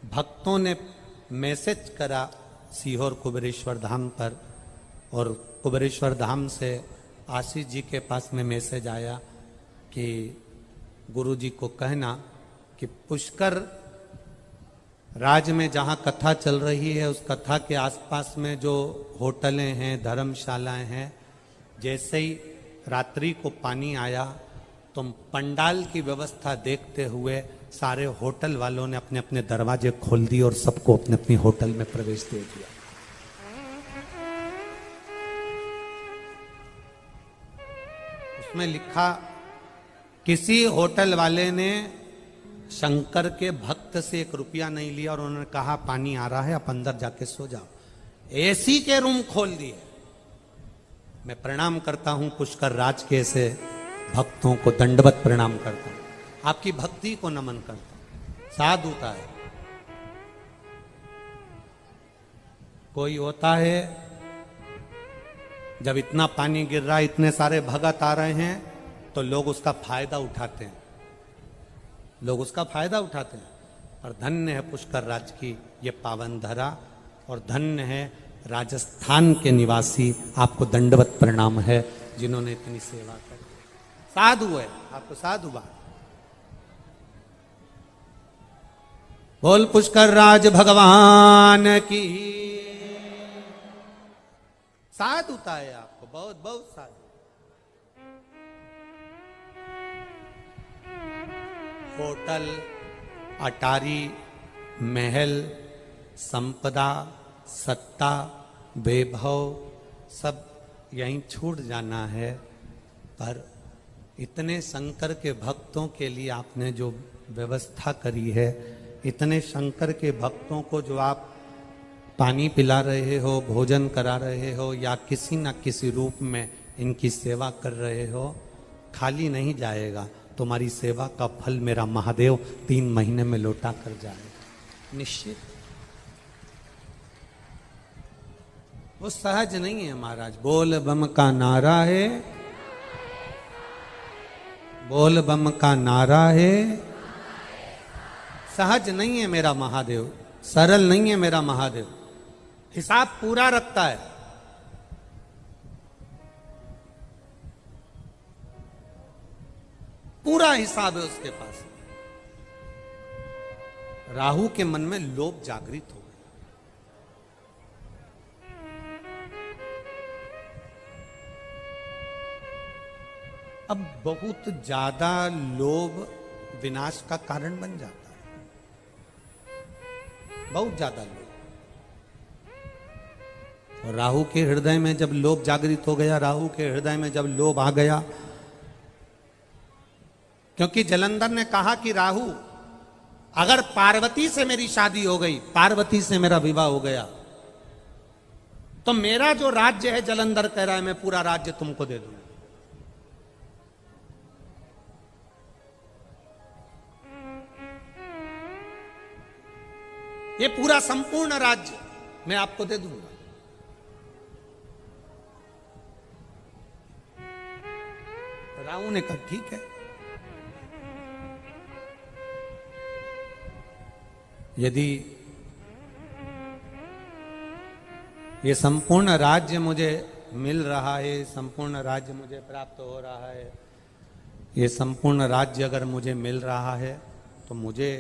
भक्तों ने मैसेज करा सीहोर कुबेरेश्वर धाम पर, और कुबेरेश्वर धाम से आशीष जी के पास में मैसेज आया कि गुरु जी को कहना कि पुष्कर राज में जहाँ कथा चल रही है उस कथा के आसपास में जो होटलें हैं, धर्मशालाएं हैं, जैसे ही रात्रि को पानी आया तो पंडाल की व्यवस्था देखते हुए सारे होटल वालों ने अपने अपने दरवाजे खोल दिए और सबको अपने अपनी होटल में प्रवेश दे दिया। उसमें लिखा, किसी होटल वाले ने शंकर के भक्त से 1 रुपया नहीं लिया और उन्होंने कहा पानी आ रहा है, आप अंदर जाके सो जाओ। एसी के रूम खोल दिए। मैं प्रणाम करता हूं पुष्कर राज के ऐसे भक्तों को, दंडवत प्रणाम करता हूं, आपकी भक्ति को नमन करता हूं। साधुता है। कोई होता है जब इतना पानी गिर रहा है, इतने सारे भगत आ रहे हैं, तो लोग उसका फायदा उठाते हैं, लोग उसका फायदा उठाते हैं। और धन्य है पुष्कर राज की ये पावन धरा, और धन्य है राजस्थान के निवासी, आपको दंडवत प्रणाम है जिन्होंने इतनी सेवा की। साधु है, आपको साधु बात। बोल पुष्कर राज भगवान की। साधुता है आपको, बहुत बहुत साधु। होटल, अटारी, महल, संपदा, सत्ता, वैभव सब यहीं छूट जाना है, पर इतने शंकर के भक्तों के लिए आपने जो व्यवस्था करी है, इतने शंकर के भक्तों को जो आप पानी पिला रहे हो, भोजन करा रहे हो, या किसी न किसी रूप में इनकी सेवा कर रहे हो, खाली नहीं जाएगा। तुम्हारी सेवा का फल मेरा महादेव 3 महीने में लौटा कर जाएगा, निश्चित। वो सहज नहीं है महाराज। बोल बम का नारा है, बोल बम का नारा है। सहज नहीं है मेरा महादेव, सरल नहीं है मेरा महादेव, हिसाब पूरा रखता है। पूरा हिसाब है उसके पास। राहु के मन में लोभ जागृत हो गया। अब बहुत ज्यादा लोभ विनाश का कारण बन जाता है, बहुत ज्यादा लोभ। और राहु के हृदय में जब लोभ जागृत हो गया, राहु के हृदय में जब लोभ आ गया, क्योंकि जलंधर ने कहा कि राहु, अगर पार्वती से मेरी शादी हो गई, पार्वती से मेरा विवाह हो गया, तो मेरा जो राज्य है, जलंधर कह रहा है, मैं पूरा राज्य तुमको दे दूंगा। ये पूरा संपूर्ण राज्य मैं आपको दे दूंगा। राहु ने कहा ठीक है। यदि ये संपूर्ण राज्य मुझे मिल रहा है, संपूर्ण राज्य मुझे प्राप्त हो रहा है, ये संपूर्ण राज्य अगर मुझे मिल रहा है, तो मुझे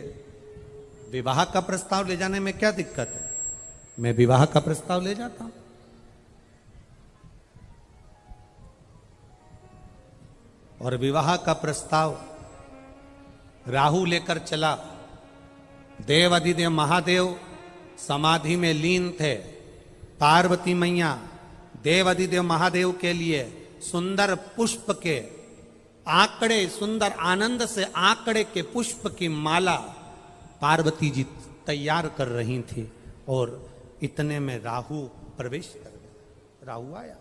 विवाह का प्रस्ताव ले जाने में क्या दिक्कत है? मैं विवाह का प्रस्ताव ले जाता हूं। और विवाह का प्रस्ताव राहु लेकर चला। देव अधिदेव महादेव समाधि में लीन थे। पार्वती मैया देव अधिदेव महादेव के लिए सुंदर पुष्प के आंकड़े, सुंदर आनंद से आंकड़े के पुष्प की माला पार्वती जी तैयार कर रही थी, और इतने में राहु प्रवेश कर गया। राहु आया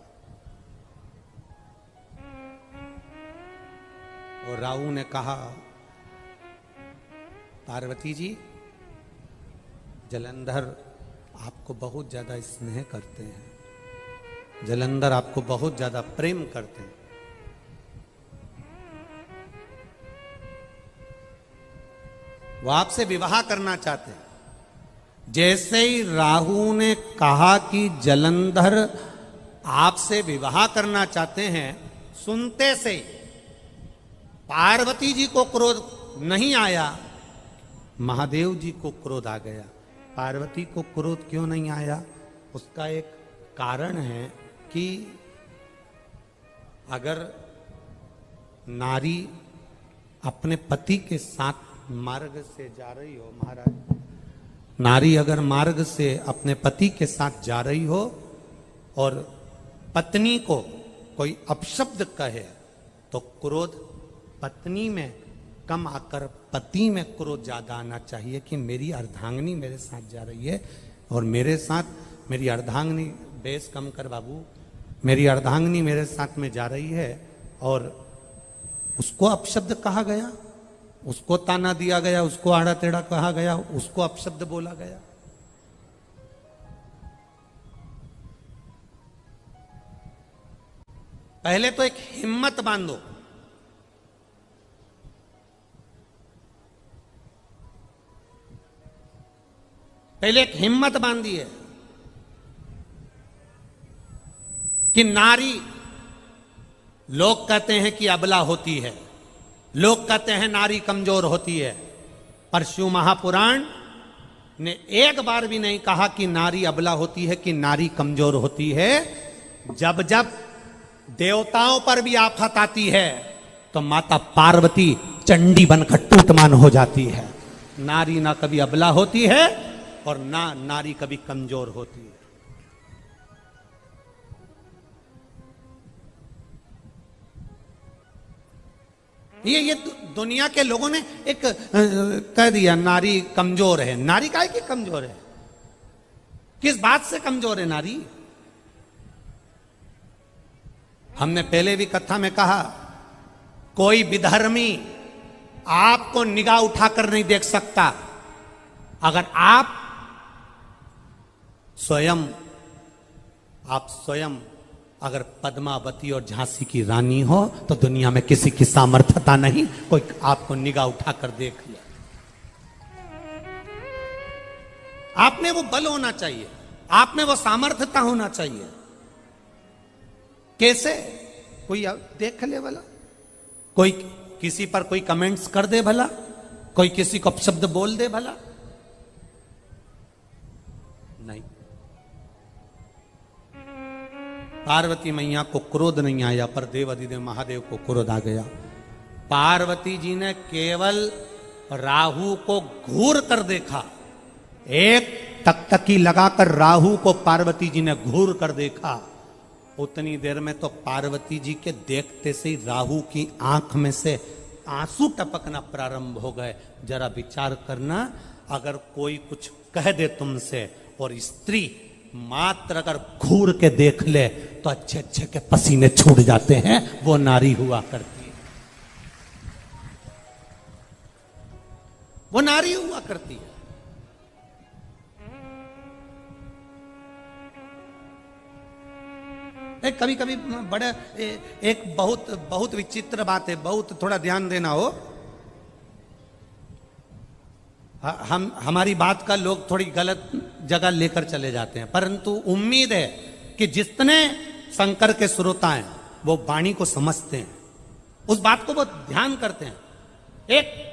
और राहु ने कहा, पार्वती जी, जलंधर आपको बहुत ज्यादा स्नेह करते हैं, जलंधर आपको बहुत ज्यादा प्रेम करते हैं। वो आपसे विवाह करना चाहते हैं। जैसे ही राहु ने कहा कि जलंधर आपसे विवाह करना चाहते हैं, सुनते से पार्वती जी को क्रोध नहीं आया, महादेव जी को क्रोध आ गया। पार्वती को क्रोध क्यों नहीं आया? उसका एक कारण है कि अगर नारी अपने पति के साथ मार्ग से जा रही हो, महाराज, नारी अगर मार्ग से अपने पति के साथ जा रही हो और पत्नी को कोई अपशब्द कहे तो क्रोध पत्नी में कम आकर पति में क्रोध ज्यादा आना चाहिए कि मेरी अर्धांगिनी मेरे साथ जा रही है और मेरे साथ मेरी अर्धांगिनी, बेस कम कर बाबू, मेरी अर्धांगिनी मेरे साथ में जा रही है और उसको अपशब्द कहा गया, उसको ताना दिया गया, उसको आड़ा टेढ़ा कहा गया, उसको अपशब्द बोला गया। पहले तो एक हिम्मत बांधो, पहले एक हिम्मत बांधी है कि नारी, लोग कहते हैं कि अबला होती है, लोग कहते हैं नारी कमजोर होती है, पर शिव महापुराण ने एक बार भी नहीं कहा कि नारी अबला होती है, कि नारी कमजोर होती है। जब जब देवताओं पर भी आफत आती है तो माता पार्वती चंडी बनकर टूटमान हो जाती है। नारी ना कभी अबला होती है और ना नारी कभी कमजोर होती है। ये दुनिया के लोगों ने एक कह दिया नारी कमजोर है। नारी काहे की कमजोर है? किस बात से कमजोर है नारी? हमने पहले भी कथा में कहा, कोई विधर्मी आपको निगाह उठाकर नहीं देख सकता। अगर आप स्वयं अगर पद्मावती और झांसी की रानी हो तो दुनिया में किसी की सामर्थ्यता नहीं कोई आपको निगाह उठाकर देख लिया। आप में वो बल होना चाहिए, आप में वो सामर्थ्यता होना चाहिए। कैसे? कोई देख ले भला, कोई किसी पर कोई कमेंट्स कर दे भला, कोई किसी को अपशब्द बोल दे भला? नहीं। पार्वती मैया को क्रोध नहीं आया पर देव अधिदेव महादेव को क्रोध आ गया। पार्वती जी ने केवल राहु को घूर कर देखा, एक तकतकी लगाकर राहु को पार्वती जी ने घूर कर देखा। उतनी देर में तो पार्वती जी के देखते से ही राहु की आंख में से आंसू टपकना प्रारंभ हो गए। जरा विचार करना, अगर कोई कुछ कह दे तुमसे और स्त्री मात्र अगर घूर के देख ले तो अच्छे अच्छे के पसीने छूट जाते हैं। वो नारी हुआ करती है, वो नारी हुआ करती है। कभी कभी बड़े एक बहुत विचित्र बात है, बहुत थोड़ा ध्यान देना हो। हमारी बात का लोग थोड़ी गलत जगह लेकर चले जाते हैं, परंतु उम्मीद है कि जितने शंकर के श्रोता हैं वो वाणी को समझते हैं, उस बात को वो ध्यान करते हैं। एक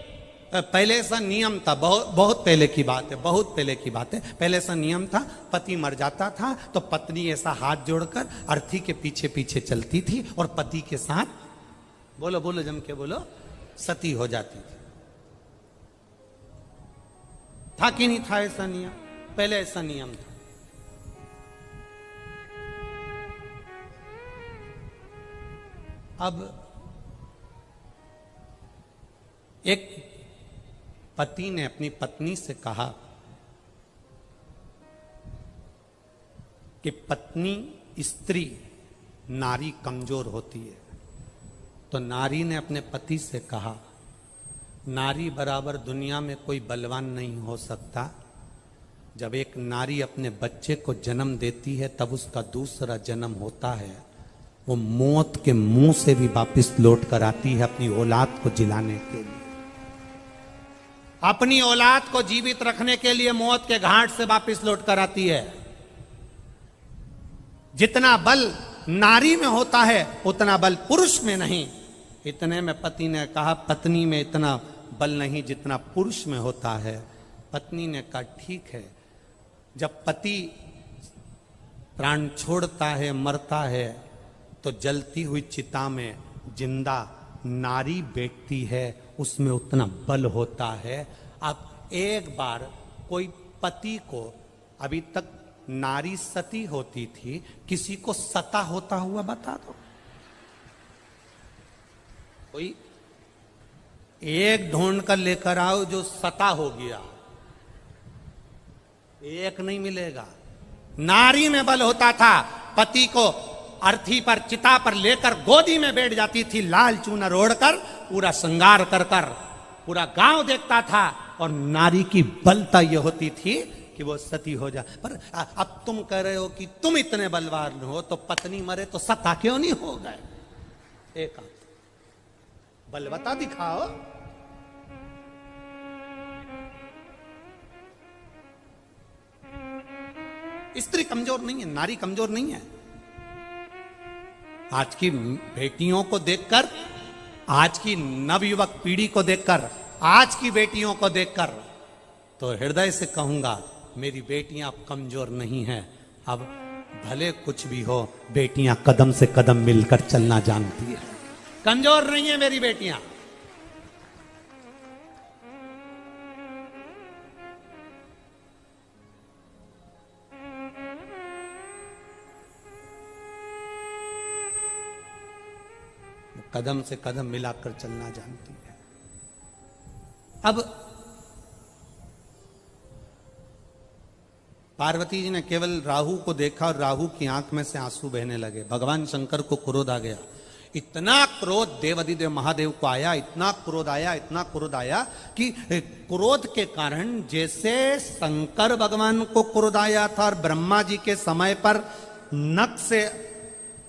पहले ऐसा नियम था, बहुत पहले की बात है, बहुत पहले की बात है। पहले ऐसा नियम था, पति मर जाता था तो पत्नी ऐसा हाथ जोड़कर अर्थी के पीछे पीछे चलती थी और पति के साथ, बोलो बोलो जम के बोलो, सती हो जाती थी। था कि नहीं था ऐसा नियम? पहले ऐसा नियम था। अब एक पति ने अपनी पत्नी से कहा कि पत्नी स्त्री नारी कमजोर होती है, तो नारी ने अपने पति से कहा, नारी बराबर दुनिया में कोई बलवान नहीं हो सकता। जब एक नारी अपने बच्चे को जन्म देती है तब उसका दूसरा जन्म होता है, वो मौत के मुंह से भी वापस लौट कर आती है अपनी औलाद को जिलाने के लिए, अपनी औलाद को जीवित रखने के लिए मौत के घाट से वापस लौट कर आती है। जितना बल नारी में होता है उतना बल पुरुष में नहीं। इतने में पति ने कहा, पत्नी में इतना बल नहीं जितना पुरुष में होता है। पत्नी ने कहा, ठीक है। जब पति प्राण छोड़ता है, मरता है, तो जलती हुई चिता में जिंदा नारी बैठती है उसमें उतना बल होता है। अब एक बार कोई पति को, अभी तक नारी सती होती थी, किसी को सता होता हुआ बता दो। कोई एक ढूंढ कर लेकर आओ जो सता हो गया, एक नहीं मिलेगा। नारी में बल होता था, पति को अर्थी पर, चिता पर लेकर गोदी में बैठ जाती थी, लाल चूनर ओढ़कर, पूरा श्रृंगार कर कर पूरा गांव देखता था, और नारी की बलता यह होती थी कि वो सती हो जा। पर अब तुम कह रहे हो कि तुम इतने बलवान हो, तो पत्नी मरे तो सता क्यों नहीं हो गए? एक बलवता दिखाओ। स्त्री कमजोर नहीं है, नारी कमजोर नहीं है। आज की बेटियों को देखकर, आज की नवयुवक पीढ़ी को देखकर, आज की बेटियों को देखकर, तो हृदय से कहूंगा मेरी बेटियां कमजोर नहीं हैं। अब भले कुछ भी हो, बेटियां कदम से कदम मिलकर चलना जानती है, कमजोर नहीं है मेरी बेटियां। कदम से कदम मिलाकर चलना जानती है। अब पार्वती जी ने केवल राहु को देखा और राहु की आंख में से आंसू बहने लगे। भगवान शंकर को क्रोध आ गया। इतना क्रोध देवादिदेव महादेव को आया, इतना क्रोध आया, इतना क्रोध आया कि क्रोध के कारण जैसे शंकर भगवान को क्रोध आया था और ब्रह्मा जी के समय पर नख से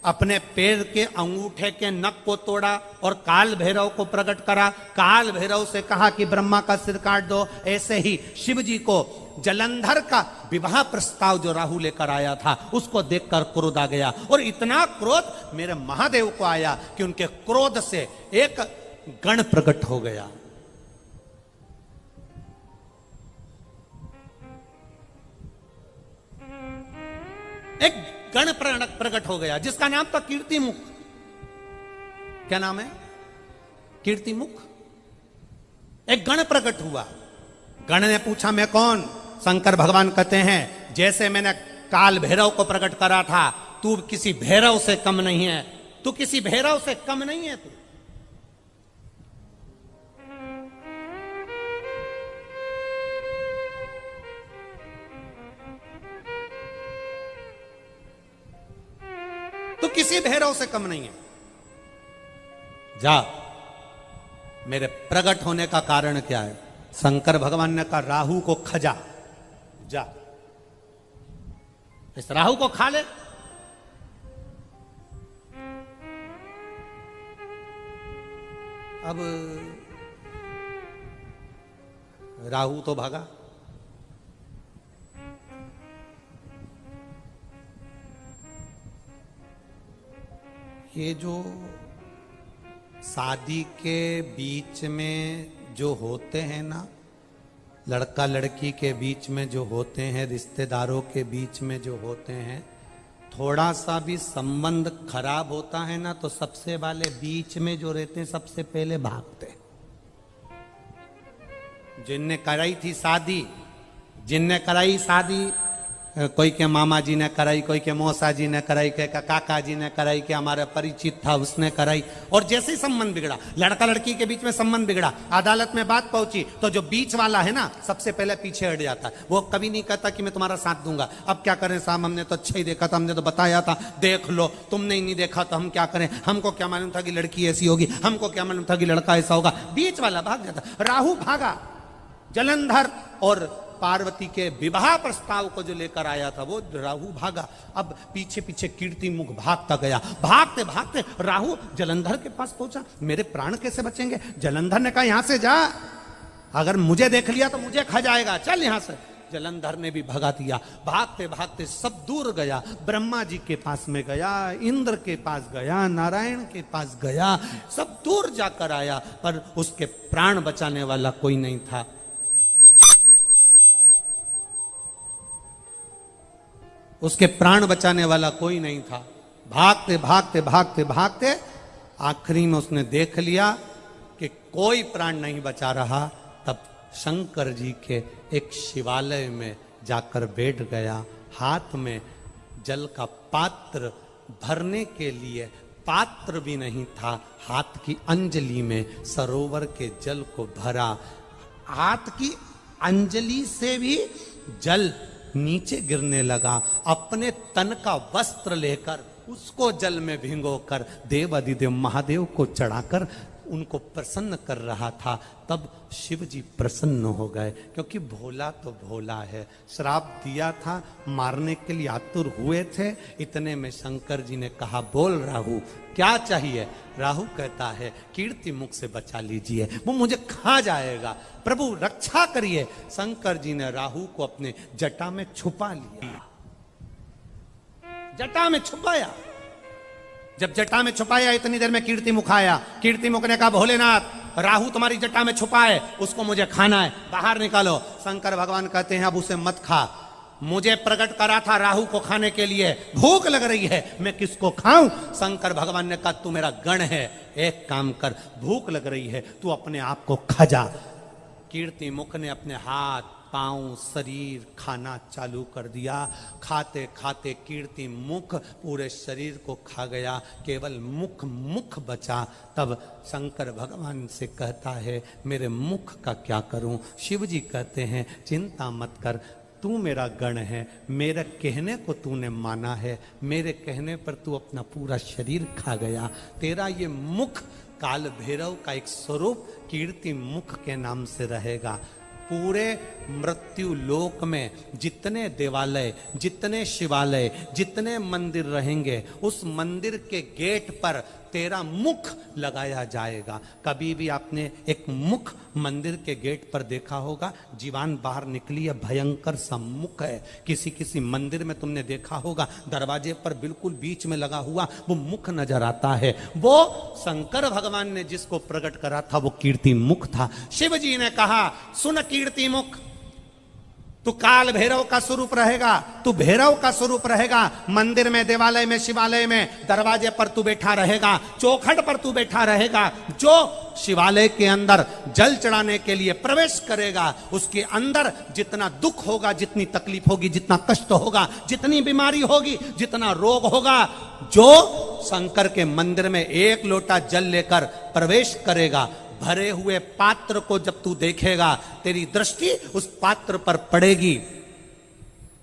अपने पैर के अंगूठे के नख को तोड़ा और काल भैरव को प्रकट करा, काल भैरव से कहा कि ब्रह्मा का सिर काट दो, ऐसे ही शिव जी को जलंधर का विवाह प्रस्ताव जो राहु लेकर आया था उसको देखकर क्रोध आ गया। और इतना क्रोध मेरे महादेव को आया कि उनके क्रोध से एक गण प्रकट हो गया। एक गण प्रकट हो गया जिसका नाम था कीर्तिमुख। क्या नाम है? कीर्तिमुख। एक गण प्रकट हुआ। गण ने पूछा मैं कौन? शंकर भगवान कहते हैं जैसे मैंने काल भैरव को प्रकट करा था, तू किसी भैरव से कम नहीं है, तू किसी भैरव से कम नहीं है। तू किसी भैरव से कम नहीं है। जा, मेरे प्रकट होने का कारण क्या है? शंकर भगवान ने कहा राहु को खजा, जा इस राहु को खा ले। अब राहु तो भागा। ये जो शादी के बीच में जो होते हैं ना, लड़का लड़की के बीच में जो होते हैं, रिश्तेदारों के बीच में जो होते हैं, थोड़ा सा भी संबंध खराब होता है ना तो सबसे वाले बीच में जो रहते हैं सबसे पहले भागते। जिनने कराई थी शादी, जिनने कराई शादी, कोई के मामा जी ने कराई, कोई के मौसा जी ने कराई, कोई के काका जी ने कराई, के हमारा परिचित था उसने कराई, और जैसे ही संबंध बिगड़ा, लड़का लड़की के बीच में संबंध बिगड़ा, अदालत में बात पहुंची तो जो बीच वाला है ना सबसे पहले पीछे हट जाता है। वो कभी नहीं कहता कि मैं तुम्हारा साथ दूंगा। अब क्या करें साहब, हमने तो अच्छा ही देखा था, हमने तो बताया था, देख लो, तुमने ही नहीं देखा तो हम क्या करें, हमको क्या मालूम था कि लड़की ऐसी होगी, हमको क्या मालूम था कि लड़का ऐसा होगा। बीच वाला भाग जाता। राहु भागा। जलंधर और पार्वती के विवाह प्रस्ताव को जो लेकर आया था वो राहु भागा। अब पीछे पीछे कीर्तिमुख भागता गया। भागते भागते राहु जलंधर के पास पहुंचा। मेरे प्राण कैसे बचेंगे? जलंधर ने कहा यहां से जा, अगर मुझे देख लिया तो मुझे खा जाएगा, चल यहां से। जलंधर ने भी भगा दिया। भागते भागते सब दूर गया। ब्रह्मा जी के पास में गया, इंद्र के पास गया, नारायण के पास गया, सब दूर जाकर आया, पर उसके प्राण बचाने वाला कोई नहीं था। उसके प्राण बचाने वाला कोई नहीं था। भागते भागते भागते भागते आखिरी में उसने देख लिया कि कोई प्राण नहीं बचा रहा, तब शंकर जी के एक शिवालय में जाकर बैठ गया। हाथ में जल का पात्र भरने के लिए पात्र भी नहीं था, हाथ की अंजलि में सरोवर के जल को भरा। हाथ की अंजलि से भी जल नीचे गिरने लगा। अपने तन का वस्त्र लेकर उसको जल में भिगोकर देव अधिदेव महादेव को चढ़ाकर उनको प्रसन्न कर रहा था। तब शिव जी प्रसन्न हो गए, क्योंकि भोला तो भोला है। श्राप दिया था, मारने के लिए आतुर हुए थे। इतने में शंकर जी ने कहा, बोल राहु क्या चाहिए? राहु कहता है, कीर्ति मुख से बचा लीजिए, वो मुझे खा जाएगा, प्रभु रक्षा करिए। शंकर जी ने राहु को अपने जटा में छुपा लिया, जटा में छुपाया। जब जटा में छुपाया, इतनी देर में कीर्ति मुख आया। कीर्ति मुख ने कहा, भोलेनाथ राहु तुम्हारी जटा में छुपा है, उसको मुझे खाना है, बाहर निकालो। शंकर भगवान कहते हैं, अब उसे मत खा, मुझे प्रकट करा था राहु को खाने के लिए, भूख लग रही है, मैं किसको खाऊं? शंकर भगवान ने कहा, तू मेरा गण है, एक काम कर, भूख लग रही है, तू अपने आप को खा जा। कीर्ति मुख ने अपने हाथ पांव शरीर खाना चालू कर दिया। खाते खाते कीर्ति मुख पूरे शरीर को खा गया, केवल मुख बचा। तब शंकर भगवान से कहता है, मेरे मुख का क्या करूं? शिव जी कहते हैं, चिंता मत कर, तू मेरा गण है, मेरे कहने को तूने माना है, मेरे कहने पर तू अपना पूरा शरीर खा गया। तेरा ये मुख काल भैरव का एक स्वरूप कीर्ति मुख के नाम से रहेगा। पूरे मृत्यु लोक में जितने देवालय, जितने शिवालय, जितने मंदिर रहेंगे, उस मंदिर के गेट पर तेरा मुख लगाया जाएगा। कभी भी आपने एक मुख मंदिर के गेट पर देखा होगा, जीवान बाहर निकली है, भयंकर सा मुख है। किसी किसी मंदिर में तुमने देखा होगा, दरवाजे पर बिल्कुल बीच में लगा हुआ वो मुख नजर आता है। वो शंकर भगवान ने जिसको प्रकट करा था वो कीर्ति मुख था। शिव जी ने कहा, सुन कीर्ति मुख, तू काल भैरव का स्वरूप रहेगा, तू भैरव का स्वरूप रहेगा। मंदिर में, देवालय में, शिवालय में, दरवाजे पर तू बैठा रहेगा, चौखट पर तू बैठा रहेगा। जो शिवालय के अंदर जल चढ़ाने के लिए प्रवेश करेगा, उसके अंदर जितना दुख होगा, जितनी तकलीफ होगी, जितना कष्ट होगा, जितनी बीमारी होगी, जितना रोग होगा, जो शंकर के मंदिर में एक लोटा जल लेकर प्रवेश करेगा, भरे हुए पात्र को जब तू देखेगा, तेरी दृष्टि उस पात्र पर पड़ेगी,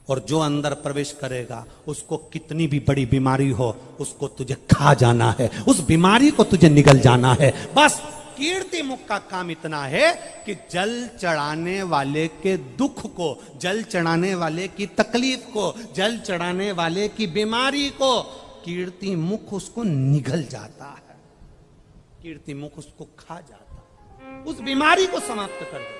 और जो अंदर प्रवेश करेगा उसको कितनी भी बड़ी बीमारी हो, उसको तुझे खा जाना है, उस बीमारी को तुझे निगल जाना है। बस कीर्ति मुख का काम इतना है कि जल चढ़ाने वाले के दुख को, जल चढ़ाने वाले की तकलीफ को, जल चढ़ाने वाले की बीमारी को कीर्ति मुख उसको निगल जाता है, कीर्ति मुख उसको खा जाता है, उस बीमारी को समाप्त कर दे।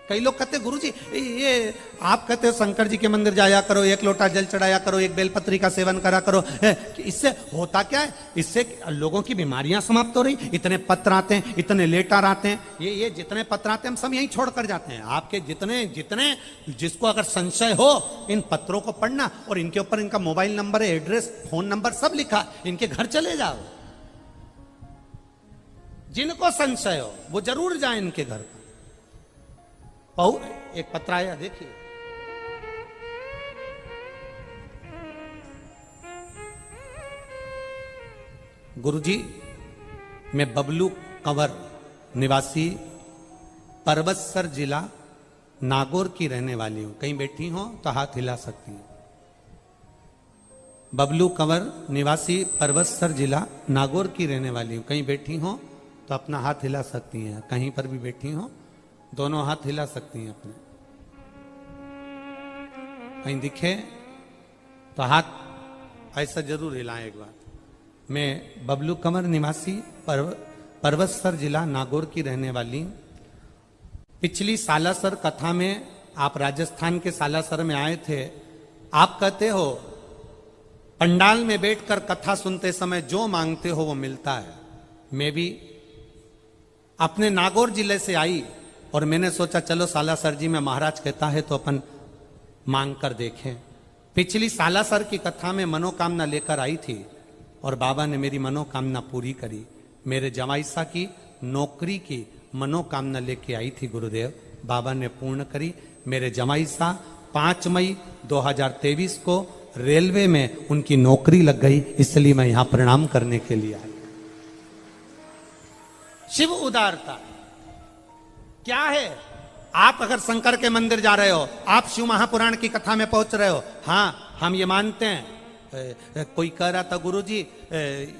कई लोग कहते, गुरुजी ये आप कहते हो शंकर जी के मंदिर जाया करो, एक लोटा जल चढ़ाया करो, एक बेलपत्री का सेवन करा करो, इससे होता क्या है? इससे लोगों की बीमारियां समाप्त हो रही। इतने पत्र आते हैं, इतने लेटर आते हैं, ये जितने पत्र आते हैं हम सब यहीं छोड़ कर जाते हैं। आपके जितने जिसको अगर संशय हो, इन पत्रों को पढ़ना, और इनके ऊपर इनका mobile number, address, phone number सब लिखा, इनके घर चले जाओ। जिनको संशय हो वो जरूर जाए इनके घर पर। एक पत्र आया, देखिए, गुरुजी मैं बबलू कंवर निवासी परबतसर जिला नागौर की रहने वाली हूं, कहीं बैठी हो तो हाथ हिला सकती हैं। बबलू कंवर निवासी परबतसर जिला नागौर की रहने वाली हूं, कहीं बैठी हो तो अपना हाथ हिला सकती हैं। कहीं पर भी बैठी हो दोनों हाथ हिला सकती हैं अपने। कहीं दिखे तो हाथ ऐसा जरूर हिलाएं एक बार। मैं बबलू कंवर निवासी परबतसर जिला नागौर की रहने वाली। पिछली सालासर कथा में आप राजस्थान के सालासर में आए थे। आप कहते हो पंडाल में बैठकर कथा सुनते समय जो मांगते हो वो मिलता है। मैं भी अपने नागौर जिले से आई और मैंने सोचा चलो सालासर जी में महाराज कहता है तो अपन मांग कर देखें। पिछली सालासर की कथा में मनोकामना लेकर आई थी और बाबा ने मेरी मनोकामना पूरी करी। मेरे जमाईसा की नौकरी की मनोकामना लेके आई थी गुरुदेव, बाबा ने पूर्ण करी। मेरे जमाईसा 5 मई 2023 को रेलवे में उनकी नौकरी लग गई, इसलिए मैं यहां प्रणाम करने के लिए आया। शिव उदारता क्या है? आप अगर शंकर के मंदिर जा रहे हो, आप शिव महापुराण की कथा में पहुंच रहे हो, हाँ हम ये मानते हैं। कोई कह रहा था गुरुजी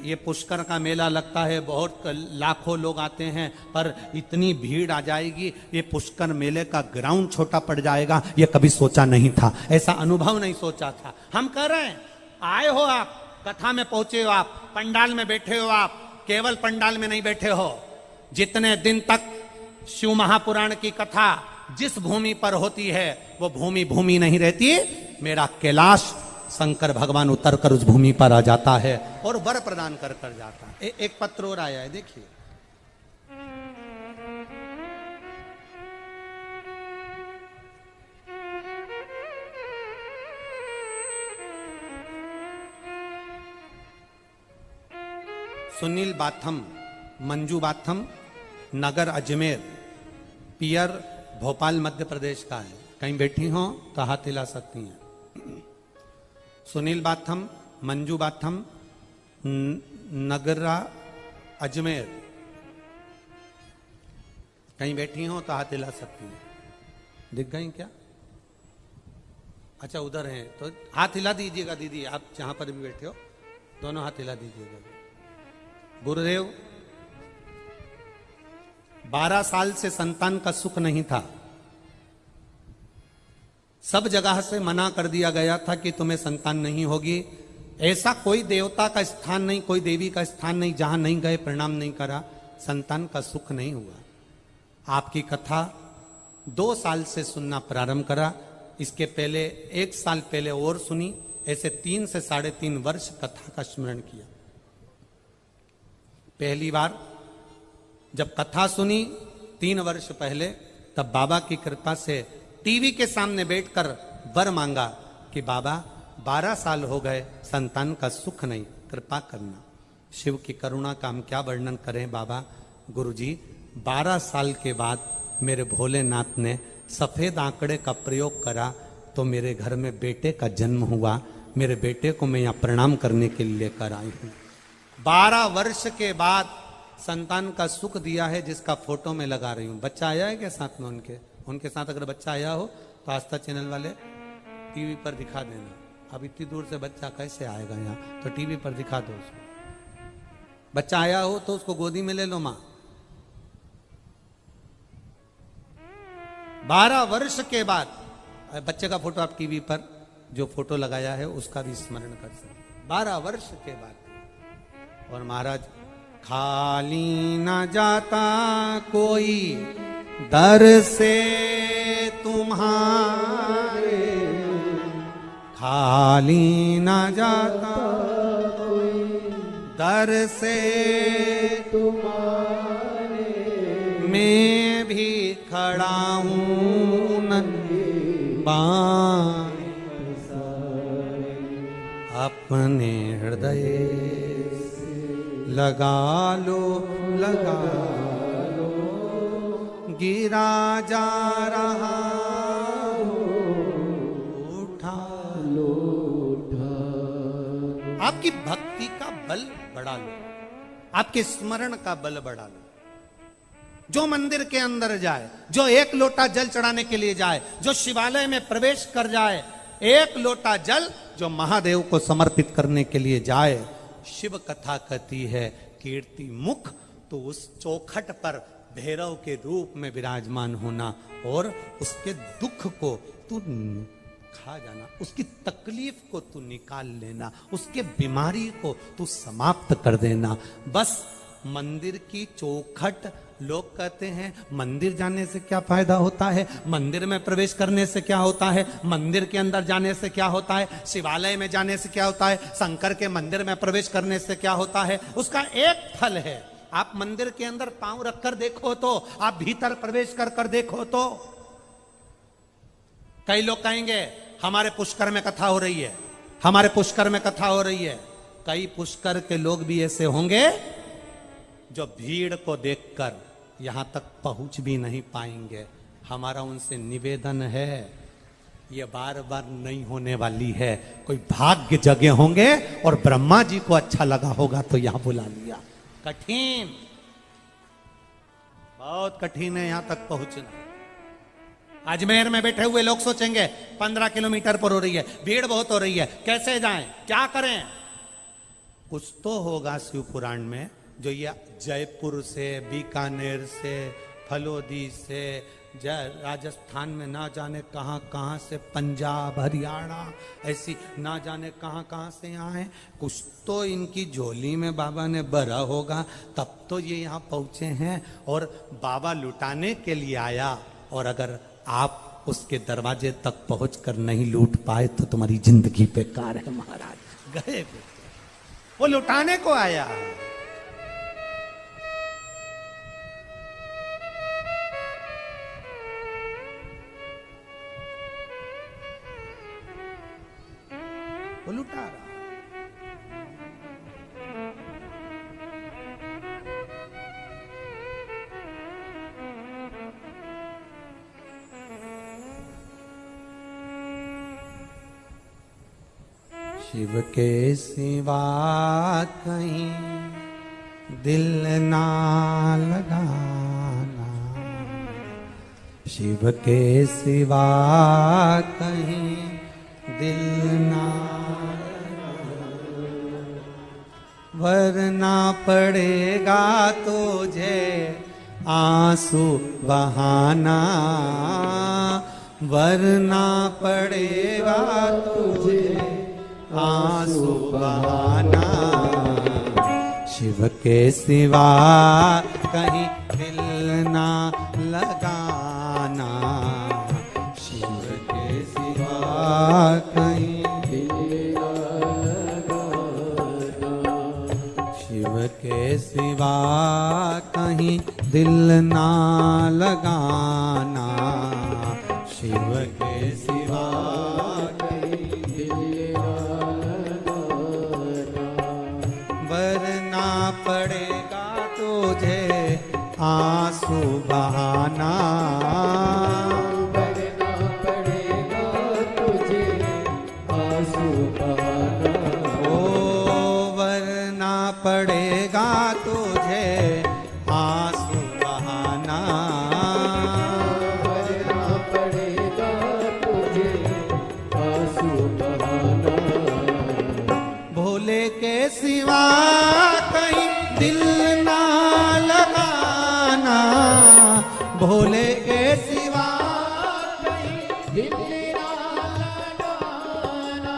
ये पुष्कर का मेला लगता है, बहुत लाखों लोग आते हैं, पर इतनी भीड़ आ जाएगी, ये पुष्कर मेले का ग्राउंड छोटा पड़ जाएगा, ये कभी सोचा नहीं था, ऐसा अनुभव नहीं सोचा था। हम कह रहे हैं आए हो आप, कथा में पहुंचे हो आप, पंडाल में बैठे हो आप, केवल पंडाल में नहीं बैठे हो। जितने दिन तक शिव महापुराण की कथा जिस भूमि पर होती है वो भूमि भूमि नहीं रहती। मेरा कैलाश शंकर भगवान उतर कर उस भूमि पर आ जाता है और वर प्रदान कर कर जाता है। एक पत्र और आया है, देखिए। सुनील बाथम, मंजू बाथम, नगर अजमेर, पियर भोपाल मध्य प्रदेश का है। कहीं बैठी हो तो हाथ हिला सकती हैं। सुनील बाथम, मंजू बाथम, नगरा अजमेर, कहीं बैठी हो तो हाथ हिला सकती हैं। दिख गई क्या? अच्छा उधर हैं तो हाथ हिला दीजिएगा दीदी, आप जहां पर भी बैठे हो दोनों हाथ हिला दीजिएगा। गुरुदेव 12 साल से संतान का सुख नहीं था, सब जगह से मना कर दिया गया था कि तुम्हें संतान नहीं होगी। ऐसा कोई देवता का स्थान नहीं, कोई देवी का स्थान नहीं जहां नहीं गए, प्रणाम नहीं करा, संतान का सुख नहीं हुआ। आपकी कथा 2 साल से सुनना प्रारंभ करा, इसके पहले 1 साल पहले और सुनी, ऐसे 3 से 3.5 वर्ष कथा का स्मरण किया। पहली बार जब कथा सुनी 3 वर्ष पहले, तब बाबा की कृपा से टीवी के सामने बैठकर वर मांगा कि बाबा 12 साल हो गए संतान का सुख नहीं, कृपा करना। शिव की करुणा का हम क्या वर्णन करें बाबा। गुरुजी 12 साल के बाद मेरे भोलेनाथ ने सफेद आंकड़े का प्रयोग करा तो मेरे घर में बेटे का जन्म हुआ। मेरे बेटे को मैं यहाँ प्रणाम करने के लिए लेकर आई हूँ। 12 वर्ष के बाद संतान का सुख दिया है, जिसका फोटो में लगा रही हूँ। बच्चा आया है क्या साथ में? उनके साथ अगर बच्चा आया हो तो आस्था चैनल वाले टीवी पर दिखा देना। अब इतनी दूर से बच्चा कैसे आएगा यहाँ, तो टीवी पर दिखा दो उसको। बच्चा आया हो तो उसको गोदी में ले लो माँ। 12 वर्ष के बाद बच्चे का फोटो आप टीवी पर जो फोटो लगाया है उसका भी स्मरण कर सकते। 12 वर्ष के बाद। और महाराज खाली न जाता कोई दर से तुम्हारे, खाली न जाता कोई दर से तुम्हारे, मैं भी खड़ा हूँ अपने हृदय लगा लो, लगा लो, गिरा जा रहा उठा लो, उठा। आपकी भक्ति का बल बढ़ा लो, आपके स्मरण का बल बढ़ा लो। जो मंदिर के अंदर जाए, जो 1 लोटा जल चढ़ाने के लिए जाए, जो शिवालय में प्रवेश कर जाए, 1 लोटा जल जो महादेव को समर्पित करने के लिए जाए, शिव कथा कहती है कीर्ति मुख, तो उस चौखट पर भैरव के रूप में विराजमान होना और उसके दुख को तू खा जाना, उसकी तकलीफ को तू निकाल लेना, उसके बीमारी को तू समाप्त कर देना। बस मंदिर की चौखट। लोग कहते हैं मंदिर जाने से क्या फायदा होता है, मंदिर में प्रवेश करने से क्या होता है, मंदिर के अंदर जाने से क्या होता है, शिवालय में जाने से क्या होता है, शंकर के मंदिर में प्रवेश करने से क्या होता है। उसका एक फल है, आप मंदिर के अंदर पांव रखकर देखो तो, आप भीतर प्रवेश कर कर देखो तो। कई लोग कहेंगे हमारे पुष्कर में कथा हो रही है, हमारे पुष्कर में कथा हो रही है। कई पुष्कर के लोग भी ऐसे होंगे जो भीड़ को देखकर यहां तक पहुंच भी नहीं पाएंगे। हमारा उनसे निवेदन है, ये बार बार नहीं होने वाली है। कोई भाग्य जगे होंगे और ब्रह्मा जी को अच्छा लगा होगा तो यहां बुला लिया। कठिन, बहुत कठिन है यहां तक पहुंचना। अजमेर में बैठे हुए लोग सोचेंगे 15 किलोमीटर पर हो रही है, भीड़ बहुत हो रही है, कैसे जाएं, क्या करें? कुछ तो होगा शिव पुराण में जो ये जयपुर से, बीकानेर से, फलोदी से, राजस्थान में ना जाने कहां कहां से, पंजाब, हरियाणा, ऐसी ना जाने कहां कहां से यहाँ है। कुछ तो इनकी झोली में बाबा ने भरा होगा, तब तो ये यहाँ पहुंचे हैं। और बाबा लुटाने के लिए आया, और अगर आप उसके दरवाजे तक पहुंचकर नहीं लूट पाए तो तुम्हारी जिंदगी बेकार है महाराज। गए वो लुटाने को आया। वो लुटा रहा। शिव के सिवा कहीं दिल ना लगाना, शिव के सिवा कहीं दिल ना लगाना, वरना पड़ेगा तुझे आंसू बहाना, वरना पड़ेगा तुझे आंसू बहाना। शिव के सिवा कहीं दिल ना लगाना, शिव के सिवा कहीं दिल ना लगाना, शिव के सिवा कहीं दिल ना लगाना, शिव के सिवा पड़ेगा तुझे आंसू बहाना, वरना पड़ेगा तुझे आंसू बहाना, ओ वरना पड़ेगा तुझे आंसू बहाना, वरना पड़ेगा तुझे आंसू बहाना। भोले के सिवा कहीं दिल ना लगाना, भोले के सिवा कहीं दिल ना लगाना,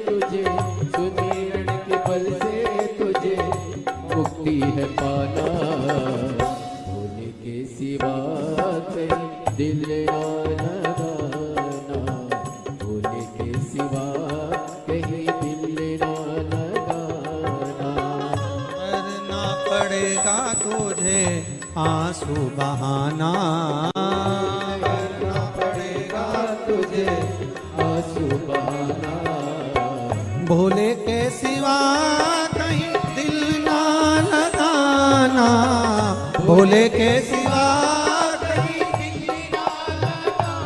तुझे, सुमिरन के बल से तुझे मुक्ति है पाना। भोले के सिवा कहीं दिल ना लगाना, भोले के सिवा कहीं दिल ना लगाना। करना पड़ेगा तुझे आंसू बहाना, करना पड़ेगा तुझे आंसू बहाना। भोले के सिवा कहीं दिल ना लगाना, भोले के सिवा कहीं दिल ना लगाना।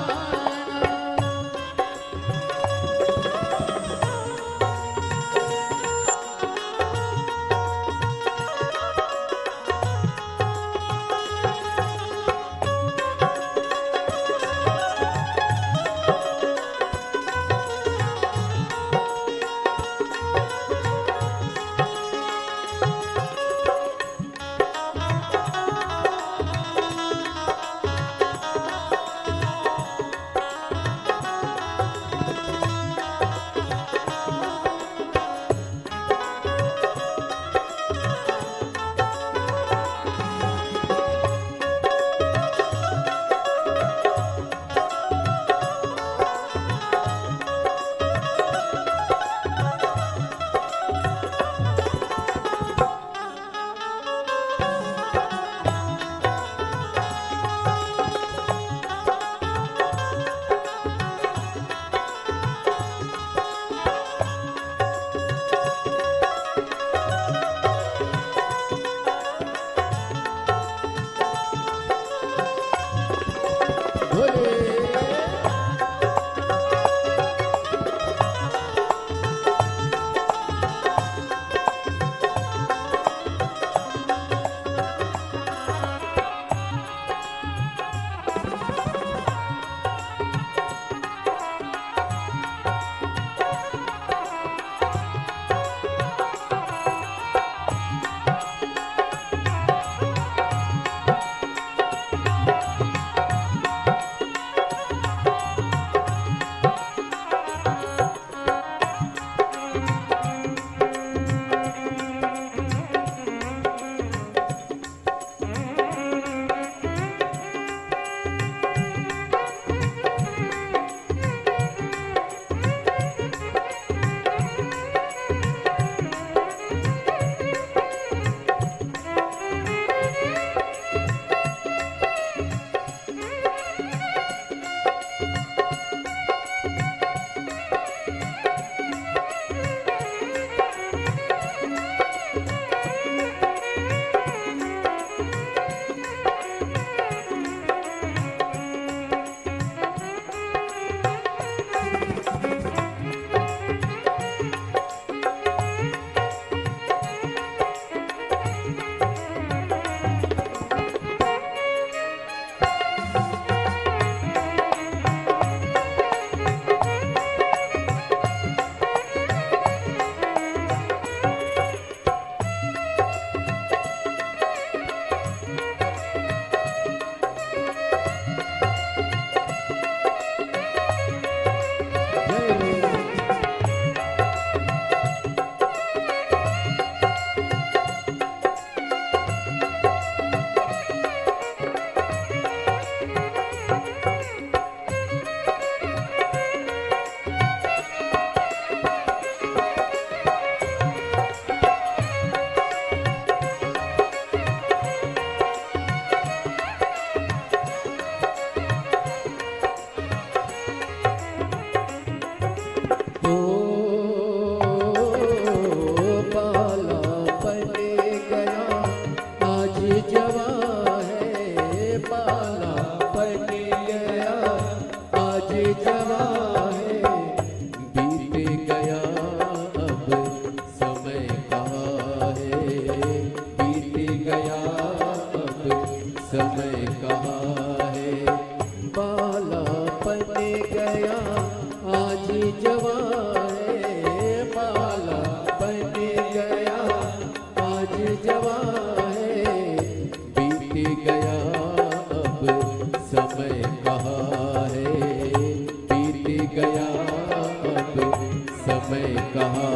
कहा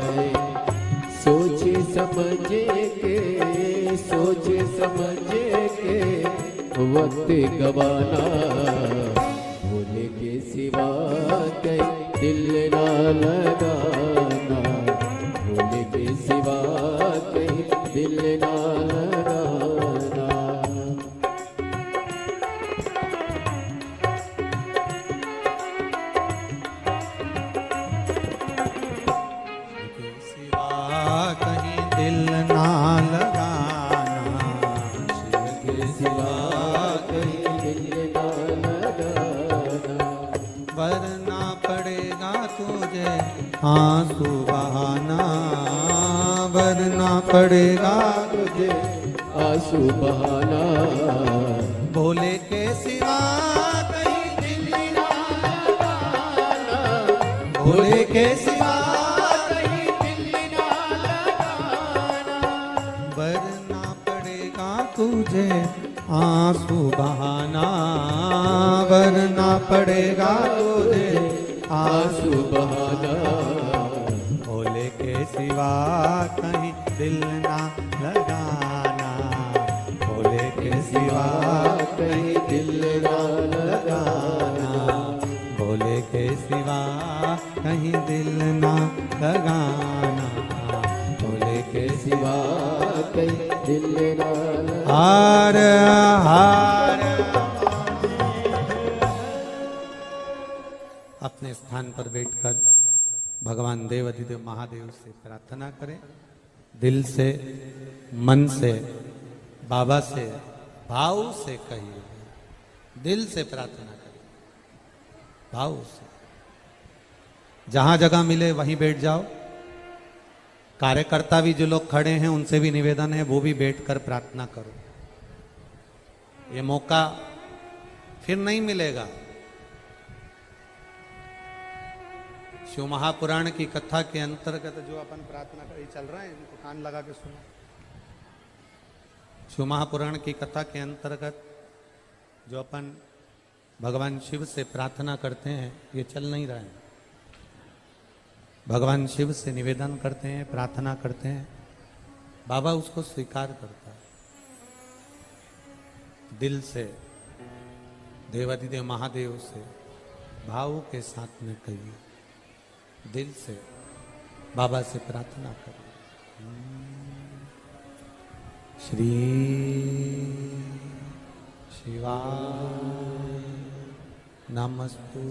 है। सोचे समझे के वक्त गवाना, भोले के सिवा कहीं दिल ना लगाना, भोले के सिवा कहीं दिल ना लगाना। सिवा कहीं दिल ना लगाना, शिव के सिवा कहीं दिल ना लगाना, वरना पड़ेगा तुझे आंसू बहाना, वरना पड़ेगा तुझे आंसू बहाना। भोले के सिवा कहीं दिल ना लगाना, भोले के सिवा कहीं दिल ना लगाना, वरना पड़ेगा तुझे आंसू बहाना, वरना पड़ेगा तुझे आंसू बहाना। भोले के सिवा कहीं दिल ना लगाना, भोले के सिवा कहीं दिल ना लगाना, भोले के सिवा कहीं दिल ना लगाना, भोले के सिवा कहीं दिल ना लगाना। हार हार। अपने स्थान पर बैठकर भगवान देवाधिदेव महादेव से प्रार्थना करें, दिल से, मन से, बाबा से भाव से कहिए, दिल से प्रार्थना करें, भाव से। जहां जगह मिले वहीं बैठ जाओ। कार्यकर्ता भी जो लोग खड़े हैं उनसे भी निवेदन है वो भी बैठकर प्रार्थना करो। ये मौका फिर नहीं मिलेगा। शिव महापुराण की कथा के अंतर्गत जो अपन प्रार्थना कर चल रहा है, इनको कान लगा के सुनो। शिव महापुराण की कथा के अंतर्गत जो अपन भगवान शिव से प्रार्थना करते हैं ये चल नहीं रहा है। भगवान शिव से निवेदन करते हैं, प्रार्थना करते हैं, बाबा उसको स्वीकार करता है। दिल से देवाधिदेव महादेव से भाव के साथ में कहिए, दिल से बाबा से प्रार्थना करें। श्री शिवाय नमस्तु,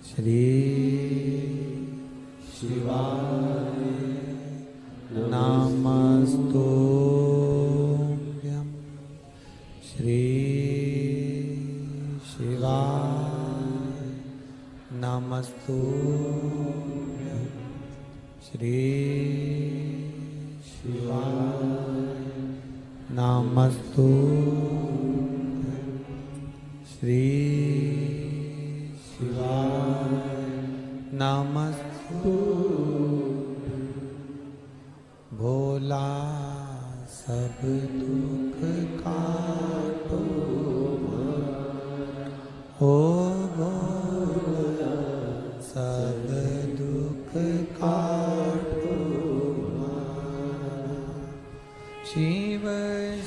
श्री शिवाय नमस्तुभ्यं, श्री शिवाय नमस्तुभ्यं, श्री शिवाय नमस्तुभ्यं, श्री शिवाय नमस्तुभ्यं। भोला सब दुख काटो, ओ भोला सब दुख काटो, शिव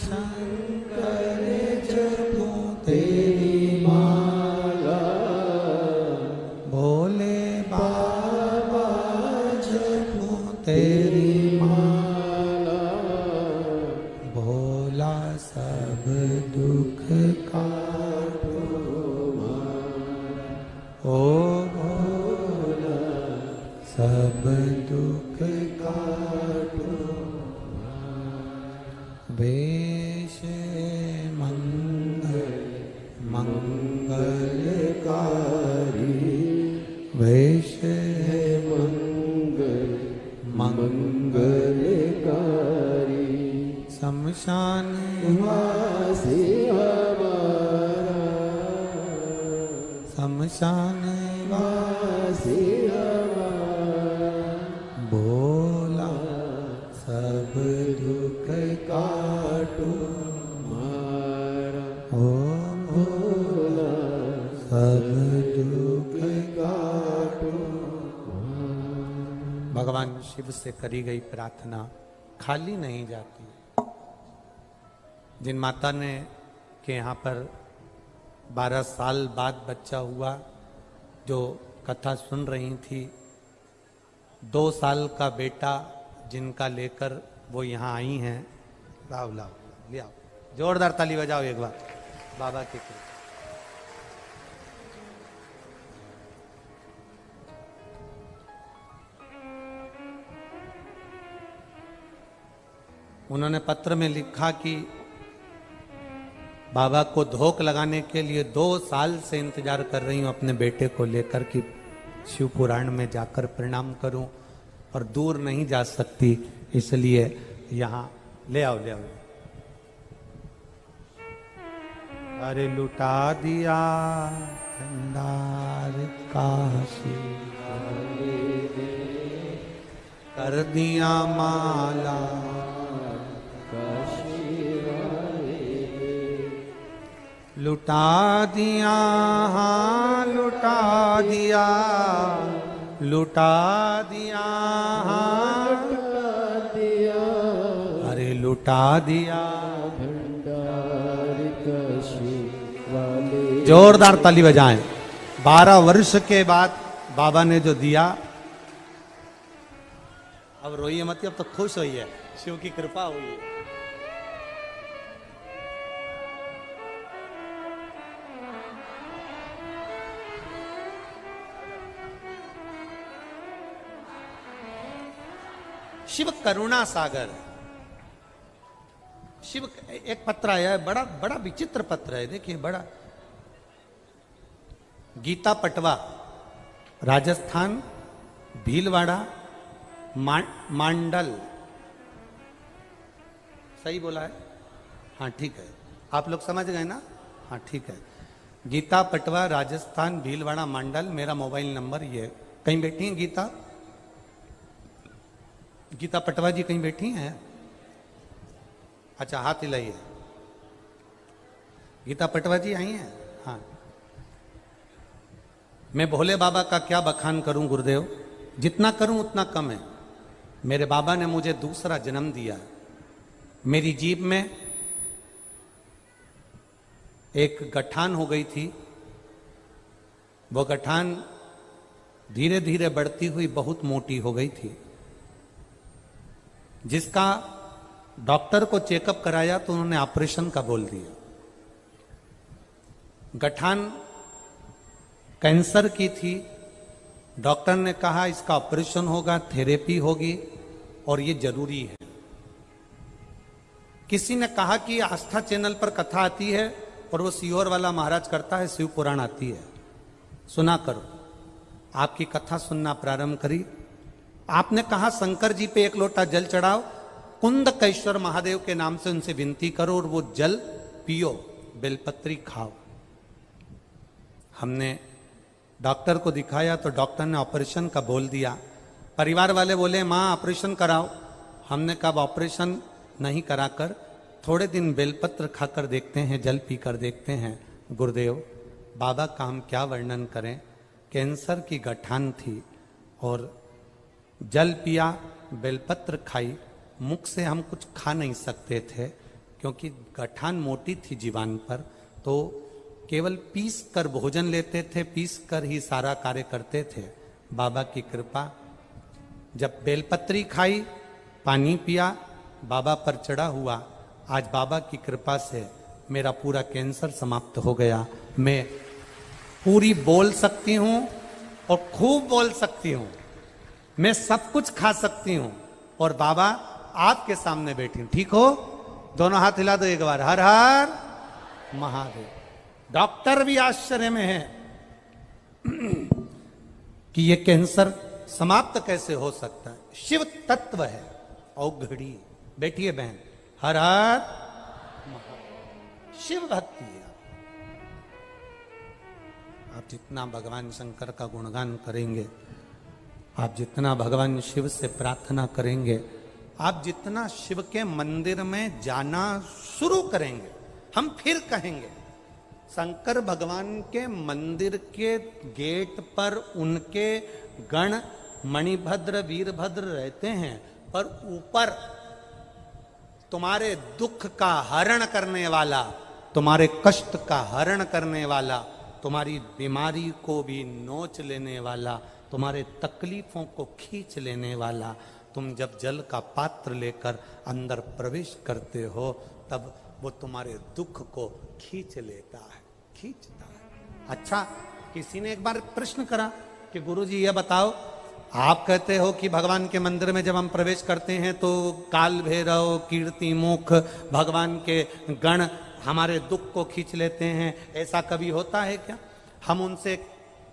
शंकर जपो तेरी माला, भोले बाबा जपो तेरी माला, भोला सब दुख काटो, ओ भोला सब दुख काटो। वेश मंगल मंगलकारी, वेश मंगल मंगलकारी, शमशान वासी हमारा, शमशान वासी हमारा, भोला सब दुख काटो हमारा, ओ भोला सब दुख का भगवान शिव से करी गई प्रार्थना खाली नहीं जाती। जिन माता ने के यहाँ पर 12 साल बाद बच्चा हुआ, जो कथा सुन रही थी, 2 साल का बेटा जिनका लेकर वो यहाँ आई हैं, लाओ लाओ ले आओ, जोरदार ताली बजाओ एक बार बाबा के कृपा। उन्होंने पत्र में लिखा कि बाबा को धोख लगाने के लिए 2 साल से इंतजार कर रही हूं अपने बेटे को लेकर कि शिव पुराण में जाकर प्रणाम करूं, और दूर नहीं जा सकती, इसलिए यहां ले आओ ले आओ। अरे लुटा दिया भंडार काशी, कर दिया माला लुटा दिया, हाँ लुटा दिया, लुटा दिया, हाँ अरे लुटा दिया भंडार काशी वाले। जोरदार ताली बजाएं। 12 वर्ष के बाद बाबा ने जो दिया, अब रोइए मत, अब तो खुश होइए, शिव की कृपा हुई है। शिव करुणा सागर। शिव एक पत्र आया है, बड़ा बड़ा विचित्र पत्र है, देखिए बड़ा। गीता पटवा, राजस्थान, भीलवाड़ा, मांडल, सही बोला है? हाँ ठीक है, आप लोग समझ गए ना? हाँ ठीक है। गीता पटवा, राजस्थान, भीलवाड़ा, मांडल, मेरा मोबाइल नंबर ये। कहीं बैठी हैं गीता? गीता पटवा जी कहीं बैठी हैं? अच्छा हाथ हिलाइए। गीता पटवा जी आई हैं? हाँ। मैं भोले बाबा का क्या बखान करूं गुरुदेव, जितना करूं उतना कम है। मेरे बाबा ने मुझे दूसरा जन्म दिया। मेरी जीभ में एक गठान हो गई थी, वो गठान धीरे धीरे बढ़ती हुई बहुत मोटी हो गई थी, जिसका डॉक्टर को चेकअप कराया तो उन्होंने ऑपरेशन का बोल दिया। गठान कैंसर की थी, डॉक्टर ने कहा इसका ऑपरेशन होगा, थेरेपी होगी और ये जरूरी है। किसी ने कहा कि आस्था चैनल पर कथा आती है और वो सीहोर वाला महाराज करता है, शिव पुराण आती है, सुना करो। आपकी कथा सुनना प्रारंभ करी। आपने कहा शंकर जी पे 1 लोटा जल चढ़ाओ, कुंदकेश्वर महादेव के नाम से उनसे विनती करो और वो जल पियो, बेलपत्री खाओ। हमने डॉक्टर को दिखाया तो डॉक्टर ने ऑपरेशन का बोल दिया। परिवार वाले बोले माँ ऑपरेशन कराओ। हमने कहा ऑपरेशन नहीं कराकर थोड़े दिन बेलपत्र खाकर देखते हैं, जल पीकर देखते हैं। गुरुदेव बाबा का हम क्या वर्णन करें, कैंसर की गठान थी और जल पिया, बेलपत्र खाई, मुख से हम कुछ खा नहीं सकते थे क्योंकि गठान मोटी थी जीवान पर, तो केवल पीस कर भोजन लेते थे, पीस कर ही सारा कार्य करते थे। बाबा की कृपा, जब बेलपत्री खाई, पानी पिया, बाबा पर चढ़ा हुआ, आज बाबा की कृपा से मेरा पूरा कैंसर समाप्त हो गया। मैं पूरी बोल सकती हूँ और खूब बोल सकती हूँ, मैं सब कुछ खा सकती हूँ और बाबा आपके सामने बैठी हूं। ठीक हो? दोनों हाथ हिला दो एक बार, हर हर महादेव। डॉक्टर भी आश्चर्य में है कि ये कैंसर समाप्त कैसे हो सकता है। शिव तत्व है औघड़ी। बैठिए बहन, हर हर महादेव। शिव भक्ति है। आप जितना भगवान शंकर का गुणगान करेंगे, आप जितना भगवान शिव से प्रार्थना करेंगे, आप जितना शिव के मंदिर में जाना शुरू करेंगे, हम फिर कहेंगे शंकर भगवान के मंदिर के गेट पर उनके गण मणिभद्र वीरभद्र रहते हैं, पर ऊपर तुम्हारे दुख का हरण करने वाला, तुम्हारे कष्ट का हरण करने वाला, तुम्हारी बीमारी को भी नोच लेने वाला, तुम्हारे तकलीफों को खींच लेने वाला, तुम जब जल का पात्र लेकर अंदर प्रवेश करते हो तब वो तुम्हारे दुख को खींच लेता है, खींचता है। अच्छा, किसी ने एक बार प्रश्न करा कि गुरुजी ये बताओ, आप कहते हो कि भगवान के मंदिर में जब हम प्रवेश करते हैं तो काल भैरव, कीर्ति मुख, भगवान के गण हमारे दुख को खींच लेते हैं, ऐसा कभी होता है क्या? हम उनसे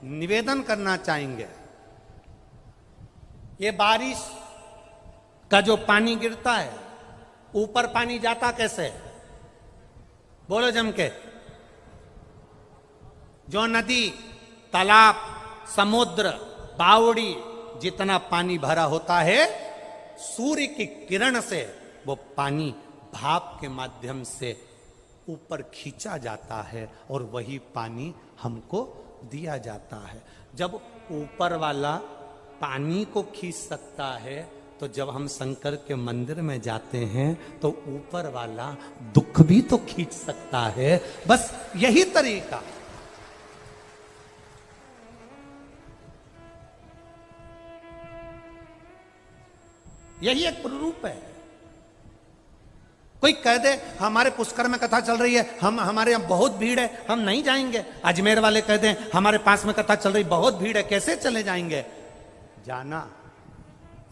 निवेदन करना चाहेंगे, ये बारिश का जो पानी गिरता है, ऊपर पानी जाता कैसे? बोलो जम के। जो नदी, तालाब, समुद्र, बावड़ी जितना पानी भरा होता है, सूर्य की किरण से वो पानी भाप के माध्यम से ऊपर खींचा जाता है और वही पानी हमको दिया जाता है। जब ऊपर वाला पानी को खींच सकता है तो जब हम शंकर के मंदिर में जाते हैं तो ऊपर वाला दुख भी तो खींच सकता है। बस यही तरीका। यही एक रूप है। कोई कह दे हमारे पुष्कर में कथा चल रही है, हमारे यहां बहुत भीड़ है, हम नहीं जाएंगे। अजमेर वाले कह दें हमारे पास में कथा चल रही, बहुत भीड़ है, कैसे चले जाएंगे? जाना,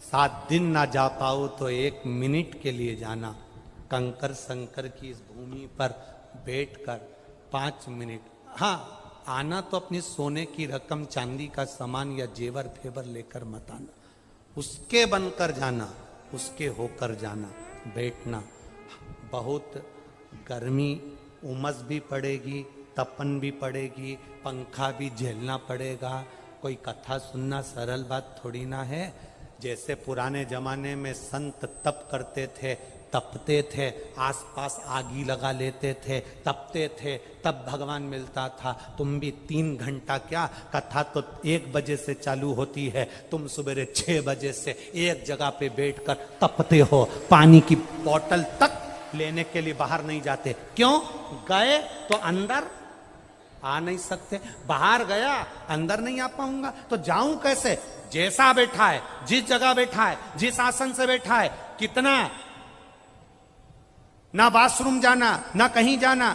7 दिन ना जा पाओ तो 1 मिनट के लिए जाना। कंकर शंकर की इस भूमि पर बैठकर 5 मिनट, हाँ आना तो अपनी सोने की रकम, चांदी का सामान या जेवर फेवर लेकर मत आना, उसके बनकर जाना, उसके होकर जाना। बैठना, बहुत गर्मी, उमस भी पड़ेगी, तपन भी पड़ेगी, पंखा भी झेलना पड़ेगा। कोई कथा सुनना सरल बात थोड़ी ना है। जैसे पुराने जमाने में संत तप करते थे, तपते थे, आसपास आगी लगा लेते थे, तपते थे, तब भगवान मिलता था। तुम भी 3 घंटा क्या, कथा तो 1 बजे से चालू होती है, तुम सवेरे 6 बजे से एक जगह पे बैठकर तपते हो, पानी की बोतल तक लेने के लिए बाहर नहीं जाते। क्यों? गए तो अंदर आ नहीं सकते, बाहर गया अंदर नहीं आ पाऊंगा तो जाऊं कैसे? जैसा बैठा है, जिस जगह बैठा है, जिस आसन से बैठा है, कितना, ना बाथरूम जाना, ना कहीं जाना।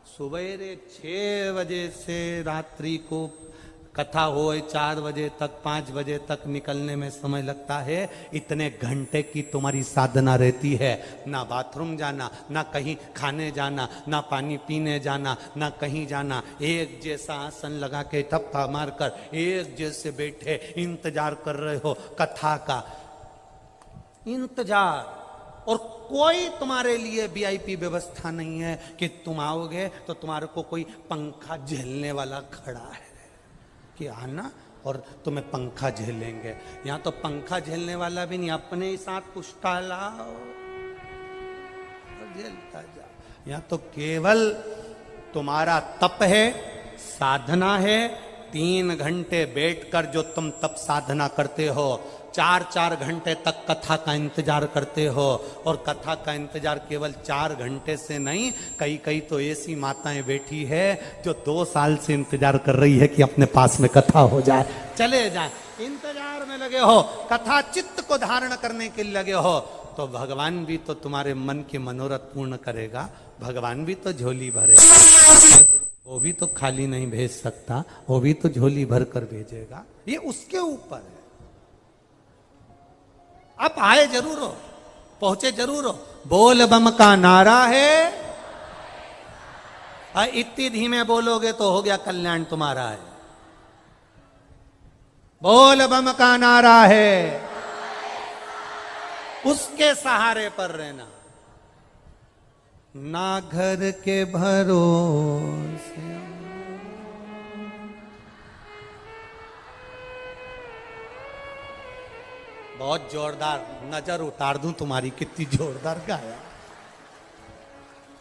सवेरे 6 बजे से रात्रि को कथा हो 4 बजे तक, 5 बजे तक निकलने में समय लगता है। इतने घंटे की तुम्हारी साधना रहती है, ना बाथरूम जाना, ना कहीं खाने जाना, ना पानी पीने जाना, ना कहीं जाना। एक जैसा आसन लगा के टप्पा मारकर एक जैसे बैठे इंतजार कर रहे हो कथा का, इंतजार। और कोई तुम्हारे लिए वीआईपी व्यवस्था नहीं है कि तुम आओगे तो तुम्हारे को कोई पंखा झेलने वाला खड़ा है कि आना और तुम्हें पंखा झेलेंगे। यहां तो पंखा झेलने वाला भी नहीं, अपने ही साथ पुष्टा लाओ और झेलता जाओ। यहां तो केवल तुम्हारा तप है, साधना है। 3 घंटे बैठकर जो तुम तप साधना करते हो, 4-4 घंटे तक कथा का इंतजार करते हो। और कथा का इंतजार केवल 4 घंटे से नहीं, कई तो ऐसी माताएं बैठी है जो 2 साल से इंतजार कर रही है कि अपने पास में कथा हो जाए, चले जाए। इंतजार में लगे हो, कथा चित्त को धारण करने के लिए लगे हो, तो भगवान भी तो तुम्हारे मन के मनोरथ पूर्ण करेगा। भगवान भी तो झोली भरेगा, वो भी तो खाली नहीं भेज सकता, वो भी तो झोली भर कर भेजेगा। ये उसके ऊपर है। आप आए जरूर हो, पहुंचे जरूर हो। बोल बम का नारा है, इतनी धीमे बोलोगे तो हो गया कल्याण तुम्हारा है। बोल बम का नारा है, उसके सहारे पर रहना, ना घर के भरोसे। बहुत जोरदार, नजर उतार दूं तुम्हारी, कितनी जोरदार गाया,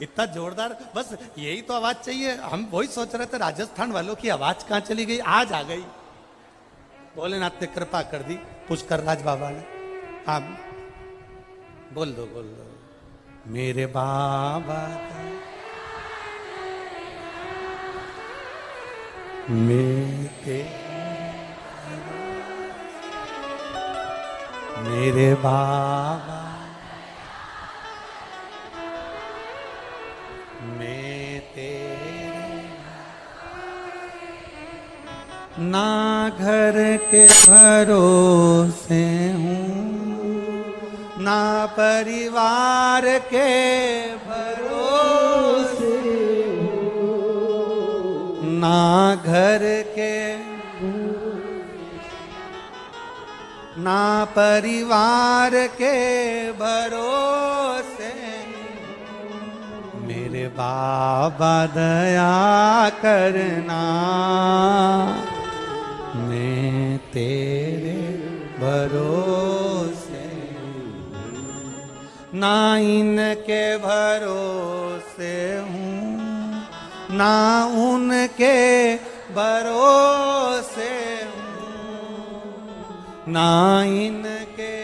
इतना जोरदार। बस यही तो आवाज चाहिए। हम वही सोच रहे थे राजस्थान वालों की आवाज कहां चली गई, आज आ गई। भोलेनाथ ने कृपा कर दी पुष्कर राज बाबा ने। आप बोल दो मेरे बाबा मेरे बाबा मैं तेरे ना घर के भरोसे हूँ ना परिवार के भरोसे ना घर के ना परिवार के भरोसे मेरे बाबा दया करना मैं तेरे भरोसे ना इनके भरोसे हूँ ना उनके भरोसे ना इनके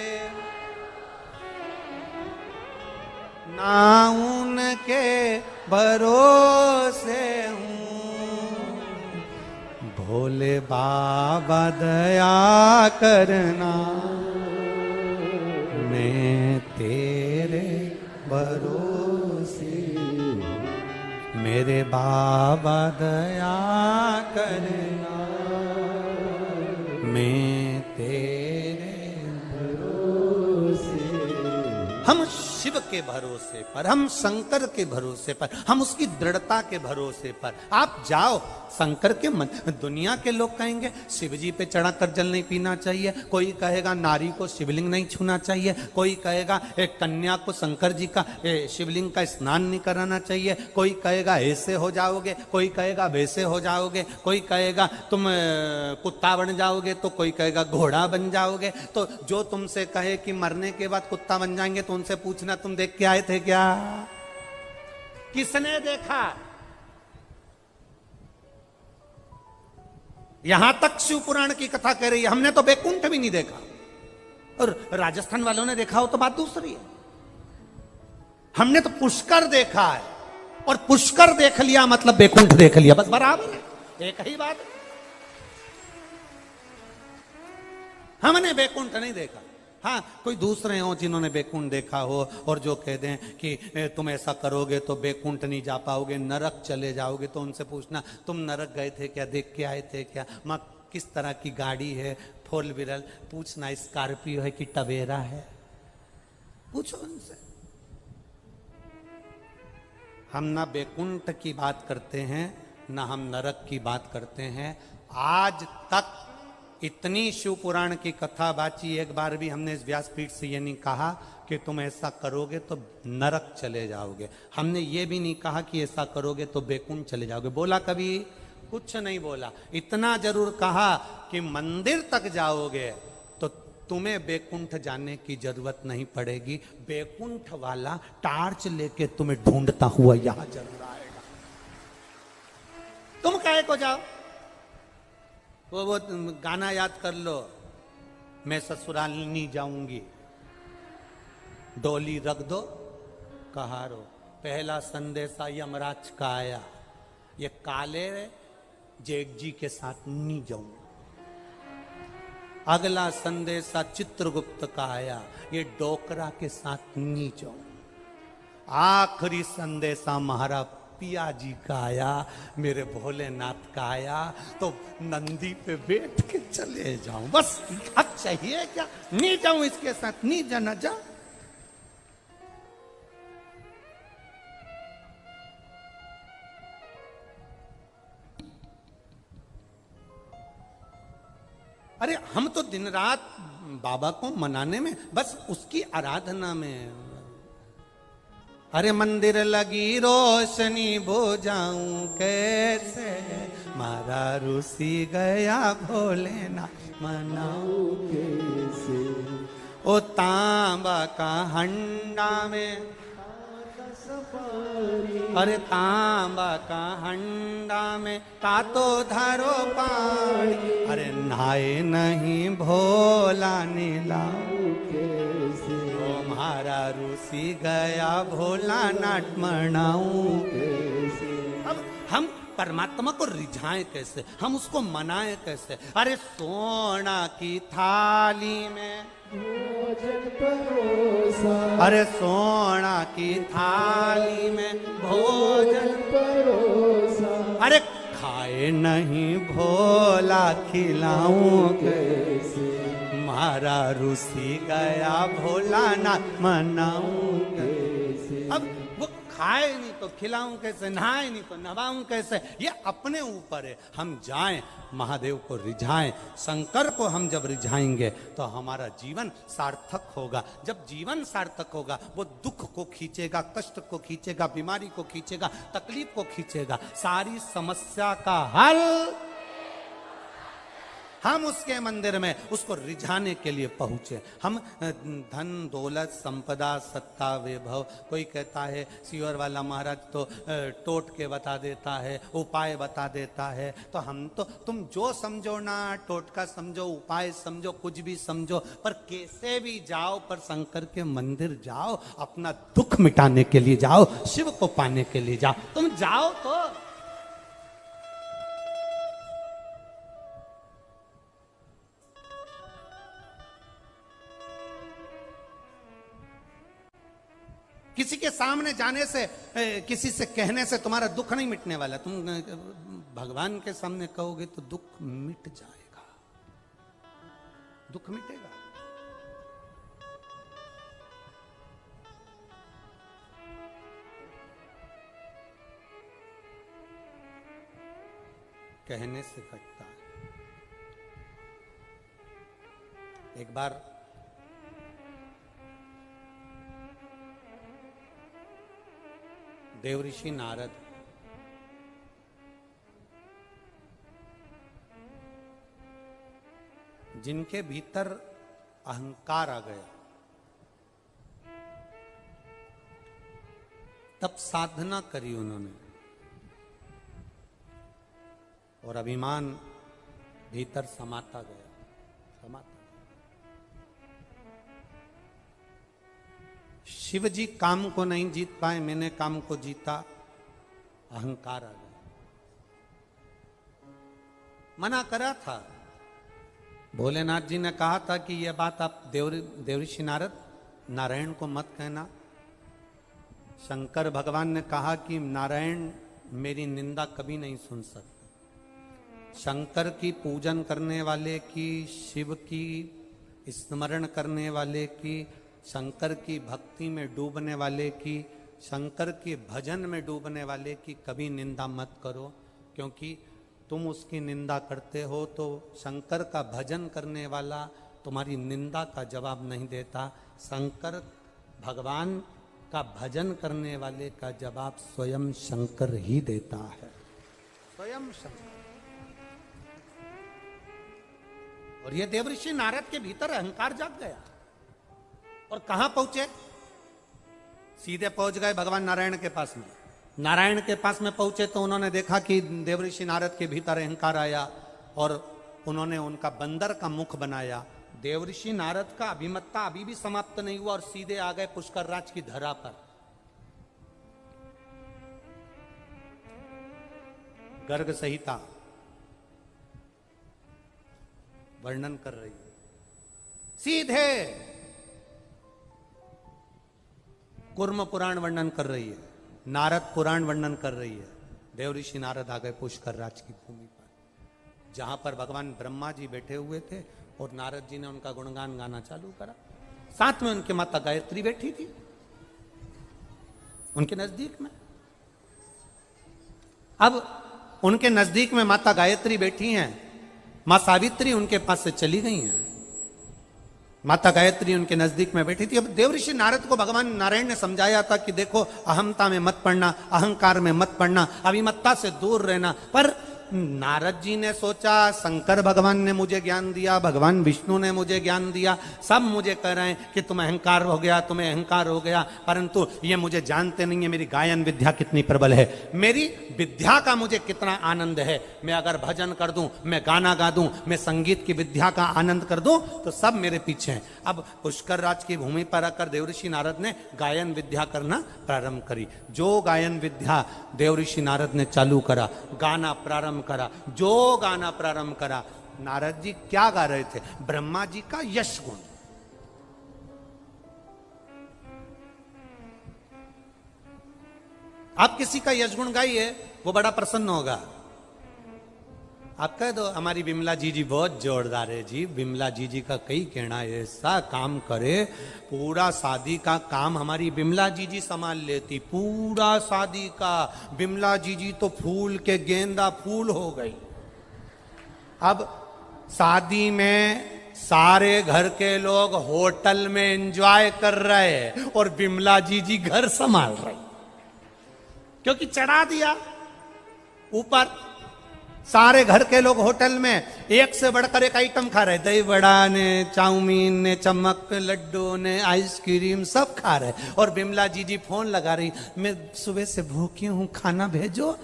ना उनके भरोसे हूँ भोले बाबा दया करना मैं तेरे भरोसे मेरे बाबा दया करना मैं तेरे भरोसे हम शिव के भरोसे पर हम शंकर के भरोसे पर हम उसकी दृढ़ता के भरोसे पर आप जाओ शंकर के मन। दुनिया के लोग कहेंगे शिव जी पे चढ़ाकर जल नहीं पीना चाहिए, कोई कहेगा नारी को शिवलिंग नहीं छूना चाहिए, कोई कहेगा एक कन्या को शंकर जी का शिवलिंग का स्नान नहीं कराना चाहिए, कोई कहेगा ऐसे हो जाओगे, कोई कहेगा वैसे हो जाओगे, कोई कहेगा तुम कुत्ता बन जाओगे तो कोई कहेगा घोड़ा बन जाओगे। तो जो तुमसे कहे कि मरने के बाद कुत्ता बन जाएंगे तो उनसे पूछना तुम देख के आए थे क्या? किसने देखा? यहां तक शिव पुराण की कथा कह रही है हमने तो बैकुंठ भी नहीं देखा, और राजस्थान वालों ने देखा हो तो बात दूसरी है। हमने तो पुष्कर देखा है, और पुष्कर देख लिया मतलब बैकुंठ देख लिया, बस बराबर है, एक ही बात है। हमने बैकुंठ नहीं देखा। हाँ, कोई दूसरे हो जिन्होंने बैकुंठ देखा हो और जो कह दें कि तुम ऐसा करोगे तो बैकुंठ नहीं जा पाओगे, नरक चले जाओगे, तो उनसे पूछना तुम नरक गए थे क्या, देख के आए थे क्या, माँ किस तरह की गाड़ी है, फोर व्हीलर, पूछना स्कॉर्पियो है कि टवेरा है, पूछो उनसे। हम ना बैकुंठ की बात करते हैं ना हम नरक की बात करते हैं। आज तक इतनी शिव पुराण की कथा बाची, एक बार भी हमने इस व्यासपीठ से ये नहीं कहा कि तुम ऐसा करोगे तो नरक चले जाओगे। हमने ये भी नहीं कहा कि ऐसा करोगे तो बैकुंठ चले जाओगे। बोला कभी? कुछ नहीं बोला। इतना जरूर कहा कि मंदिर तक जाओगे तो तुम्हें बैकुंठ जाने की जरूरत नहीं पड़ेगी, बैकुंठ वाला टार्च लेके तुम्हें ढूंढता हुआ यहां जरूर आएगा। तुम काहे को जाओ? वो गाना याद कर लो, मैं ससुराल नहीं जाऊंगी, डोली रख दो कहारो, पहला संदेशा यमराज का आया, ये काले जेठ जी के साथ नहीं जाऊंगा। अगला संदेशा चित्रगुप्त का आया, ये डोकरा के साथ नहीं जाऊंगा। आखिरी संदेशा महाराज पिया जी का आया, मेरे भोलेनाथ का आया, तो नंदी पे बैठ के चले जाऊं, बस अब चाहिए क्या, नहीं जाऊं इसके साथ, नहीं जाना जा। अरे हम तो दिन रात बाबा को मनाने में, बस उसकी आराधना में। अरे मंदिर लगी रोशनी बुझाऊं कैसे, मारा रूसी गया भोलेनाथ मनाऊं कैसे। ओ तांबा का हंडा में सफारी। अरे तांबा का हंडा में तातो धरो पानी, अरे नहाए नहीं भोला नीलाऊ कैसे तुम्हारा रूसी गया भोला नाट मनाऊं कैसे। अब हम परमात्मा को रिझाएं कैसे, हम उसको मनाएं कैसे। अरे सोना की थाली में भोजन परोसा, अरे सोना की थाली में भोजन, परोसा अरे खाए नहीं भोला खिलाऊं कैसे मारा रूसी गया भोला ना मनाऊं कैसे। अब वो खाए नहीं तो खिलाऊं कैसे, नहाए नहीं तो नवाऊं कैसे, ये अपने ऊपर है। हम जाएं महादेव को रिझाएं, शंकर को हम जब रिझाएंगे तो हमारा जीवन सार्थक होगा। जब जीवन सार्थक होगा वो दुख को खींचेगा, कष्ट को खींचेगा, बीमारी को खींचेगा, तकलीफ को खींचेगा, सारी समस्या का हल हम उसके मंदिर में उसको रिझाने के लिए पहुंचे। हम धन दौलत संपदा सत्ता वैभव, कोई कहता है सीवर वाला महाराज तो टोट के बता देता है, उपाय बता देता है, तो हम तो तुम जो समझो ना, टोटका समझो, उपाय समझो, कुछ भी समझो, पर कैसे भी जाओ, पर शंकर के मंदिर जाओ, अपना दुख मिटाने के लिए जाओ, शिव को पाने के लिए जाओ। तुम जाओ तो किसी के सामने जाने से, किसी से कहने से तुम्हारा दुख नहीं मिटने वाला। तुम भगवान के सामने कहोगे तो दुख मिट जाएगा, दुख मिटेगा। कहने से कटता है। एक बार देवऋषि नारद जिनके भीतर अहंकार आ गया, तब साधना करी उन्होंने और अभिमान भीतर समाता गया, समाता। शिव जी काम को नहीं जीत पाए, मैंने काम को जीता, अहंकार आ गया। मना करा था, भोलेनाथ जी ने कहा था कि यह बात आप देवऋषि नारद नारायण को मत कहना। शंकर भगवान ने कहा कि नारायण मेरी निंदा कभी नहीं सुन सकते। शंकर की पूजन करने वाले की, शिव की स्मरण करने वाले की, शंकर की भक्ति में डूबने वाले की, शंकर के भजन में डूबने वाले की कभी निंदा मत करो, क्योंकि तुम उसकी निंदा करते हो तो शंकर का भजन करने वाला तुम्हारी निंदा का जवाब नहीं देता। शंकर भगवान का भजन करने वाले का जवाब स्वयं शंकर ही देता है, स्वयं शंकर। और ये देवऋषि नारद के भीतर अहंकार जाग गया और कहां पहुंचे, सीधे पहुंच गए भगवान नारायण के पास में। नारायण के पास में पहुंचे तो उन्होंने देखा कि देवऋषि नारद के भीतर अहंकार आया और उन्होंने उनका बंदर का मुख बनाया। देवऋषि नारद का अभिमत्ता अभी भी समाप्त नहीं हुआ और सीधे आ गए पुष्कर राज की धरा पर। गर्ग संहिता वर्णन कर रही है, सीधे कुर्म पुराण वर्णन कर रही है, नारद पुराण वर्णन कर रही है। देवऋषि नारद आ गए पुष्कर राज की भूमि पर, जहां पर भगवान ब्रह्मा जी बैठे हुए थे और नारद जी ने उनका गुणगान गाना चालू करा। साथ में उनके माता गायत्री बैठी थी उनके नजदीक में। अब उनके नजदीक में माता गायत्री बैठी हैं, मां सावित्री उनके पास से चली गई हैं, माता गायत्री उनके नजदीक में बैठी थी। अब देवऋषि नारद को भगवान नारायण ने समझाया था कि देखो अहमता में मत पड़ना, अहंकार में मत पड़ना, अभिमत्ता से दूर रहना, पर नारद जी ने सोचा शंकर भगवान ने मुझे ज्ञान दिया, भगवान विष्णु ने मुझे ज्ञान दिया, सब मुझे कह रहे हैं कि तुम्हें अहंकार हो गया, तुम्हें अहंकार हो गया, परंतु ये मुझे जानते नहीं है मेरी गायन विद्या कितनी प्रबल है, मेरी विद्या का मुझे कितना आनंद है। मैं अगर भजन कर दूं, मैं गाना गा दूं, मैं संगीत की विद्या का आनंद कर दूं तो सब मेरे पीछे हैं। अब पुष्कर राज की भूमि पर आकर देवऋषि नारद ने गायन विद्या करना प्रारंभ करी। जो गायन विद्या देवऋषि नारद ने चालू करा, गाना प्रारंभ करा, जो गाना प्रारंभ करा, नारद जी क्या गा रहे थे? ब्रह्मा जी का यश गुण। आप किसी का यश गुण गाइए, वो बड़ा प्रसन्न होगा। आप कह दो हमारी बिमला जी बहुत जोरदार है जी, बिमला जी का कई कहना ऐसा काम करे, पूरा शादी का काम हमारी बिमला जी संभाल लेती, पूरा शादी का। बिमला जी तो फूल के गेंदा फूल हो गई। अब शादी में सारे घर के लोग होटल में एंजॉय कर रहे हैं और बिमला जी घर संभाल रही, क्योंकि चढ़ा दिया ऊपर। सारे घर के लोग होटल में एक से बढ़कर एक आइटम खा रहे, दही बड़ा ने, चाउमीन ने, चमक लड्डू ने, आइसक्रीम सब खा रहे, और बिमला जी फोन लगा रही, मैं सुबह से भूखी हूं, खाना भेजो।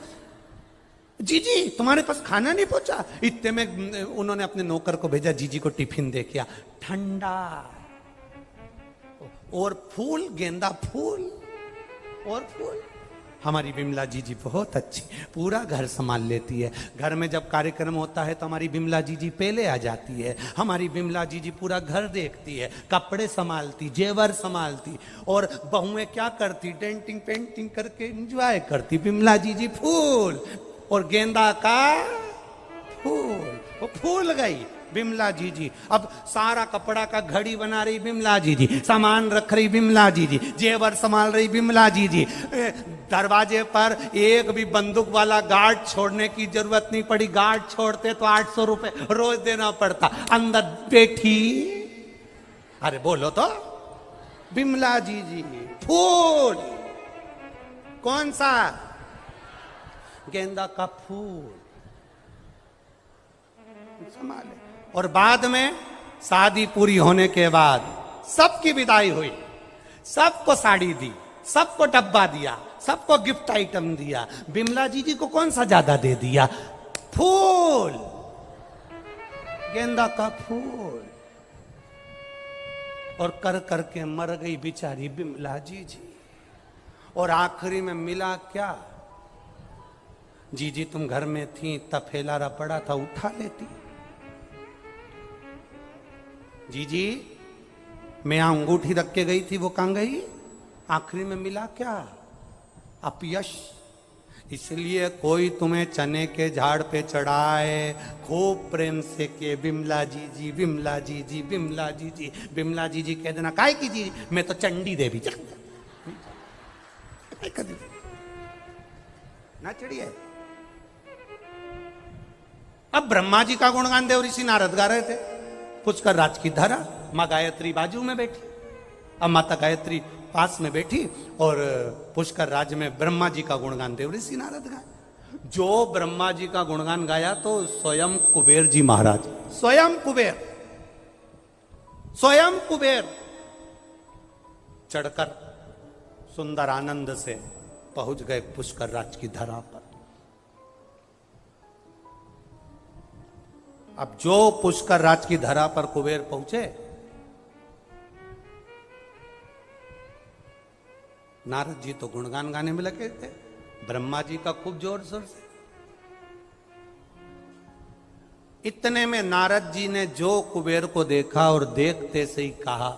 जी तुम्हारे पास खाना नहीं पहुंचा? इतने में उन्होंने अपने नौकर को भेजा, जीजी को टिफिन दे के आ, ठंडा और फूल, गेंदा फूल और फूल। हमारी बिमला जी बहुत अच्छी, पूरा घर संभाल लेती है। घर में जब कार्यक्रम होता है तो हमारी बिमला जी पहले आ जाती है। हमारी बिमला जी पूरा घर देखती है, कपड़े संभालती, जेवर संभालती, और बहुएं क्या करती? डेंटिंग पेंटिंग करके एंजॉय करती। बिमला जी फूल और गेंदा का फूल, वो फूल गई बिमला जी। अब सारा कपड़ा का घड़ी बना रही बिमला जी, सामान रख रही बिमला जी, जेवर संभाल रही बिमला जी। दरवाजे पर एक भी बंदूक वाला गार्ड छोड़ने की जरूरत नहीं पड़ी, गार्ड छोड़ते तो 800 रुपए रोज देना पड़ता। अंदर बैठी, अरे बोलो तो, बिमला जी फूल। कौन सा? गेंदा का फूल संभाले। और बाद में शादी पूरी होने के बाद सबकी विदाई हुई, सबको साड़ी दी, सबको डब्बा दिया, सबको गिफ्ट आइटम दिया। बिमला जी को कौन सा ज्यादा दे दिया? फूल, गेंदा का फूल। और कर करके मर गई बेचारी बिमला जी। और आखिरी में मिला क्या? जी तुम घर में थी तब फैलारा पड़ा था, उठा लेती। जी मैं यहां अंगूठी रख के गई थी, वो कहां गई? आखिरी में मिला क्या? अपयश। इसलिए कोई तुम्हें चने के झाड़ पे चढ़ाए, खूब प्रेम से के बिमला जी, बिमला जी, बिमला जी। बिमला जी कह देना, काय की जी, मैं तो चंडी देवी ना चढ़िए। अब ब्रह्मा जी का गुणगान देवऋषि नारद गा रहे थे, पुष्कर राज की धरा, माँ गायत्री बाजू में बैठी। अब माता गायत्री पास में बैठी और पुष्कर राज में ब्रह्मा जी का गुणगान देवऋषि नारद गाया। जो ब्रह्मा जी का गुणगान गाया तो स्वयं कुबेर जी महाराज, स्वयं कुबेर चढ़कर सुंदर आनंद से पहुंच गए पुष्कर राज की धरा पर। अब जो पुष्कर राज की धरा पर कुबेर पहुंचे, नारद जी तो गुणगान गाने में लगे थे, ब्रह्मा जी का खूब जोर शोर से। इतने में नारद जी ने जो कुबेर को देखा और देखते से ही कहा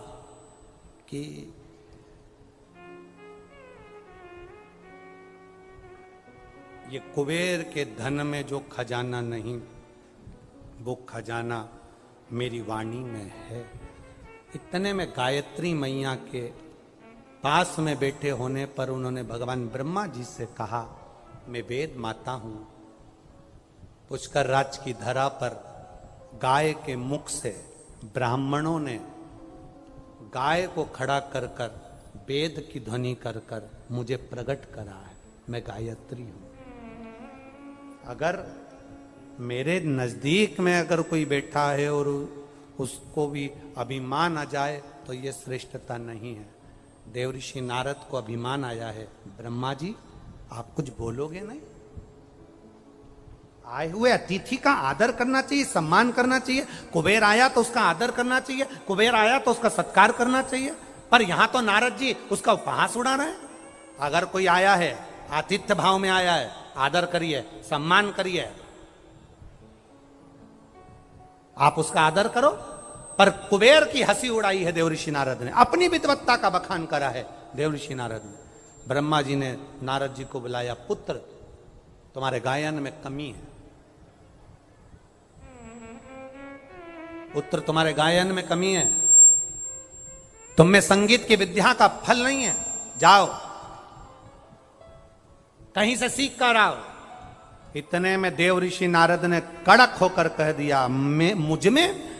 कि ये कुबेर के धन में जो खजाना नहीं, वो खजाना मेरी वाणी में है। इतने में गायत्री मैया के पास में बैठे होने पर उन्होंने भगवान ब्रह्मा जी से कहा, मैं वेद माता हूं। पुष्कर राज की धरा पर गाय के मुख से ब्राह्मणों ने गाय को खड़ा कर कर वेद की ध्वनि कर कर मुझे प्रकट करा है, मैं गायत्री हूं। अगर मेरे नजदीक में अगर कोई बैठा है और उसको भी अभिमान आ जाए तो ये श्रेष्ठता नहीं है। देवऋषि नारद को अभिमान आया है, ब्रह्मा जी आप कुछ बोलोगे नहीं? आए हुए अतिथि का आदर करना चाहिए, सम्मान करना चाहिए। कुबेर आया तो उसका आदर करना चाहिए, कुबेर आया तो उसका सत्कार करना चाहिए। पर यहां तो नारद जी उसका उपहास उड़ा रहे हैं। अगर कोई आया है, आतिथ्य भाव में आया है, आदर करिए, सम्मान करिए, आप उसका आदर करो। पर कुबेर की हंसी उड़ाई है देवऋषि नारद ने, अपनी विद्वत्ता का बखान करा है देवऋषि नारद ने। ब्रह्मा जी ने नारद जी को बुलाया, पुत्र तुम्हारे गायन में कमी है, पुत्र तुम्हारे गायन में कमी है, तुम में संगीत की विद्या का फल नहीं है, जाओ कहीं से सीख कर आओ। इतने में देवऋषि नारद ने कड़क होकर कह दिया, मुझ में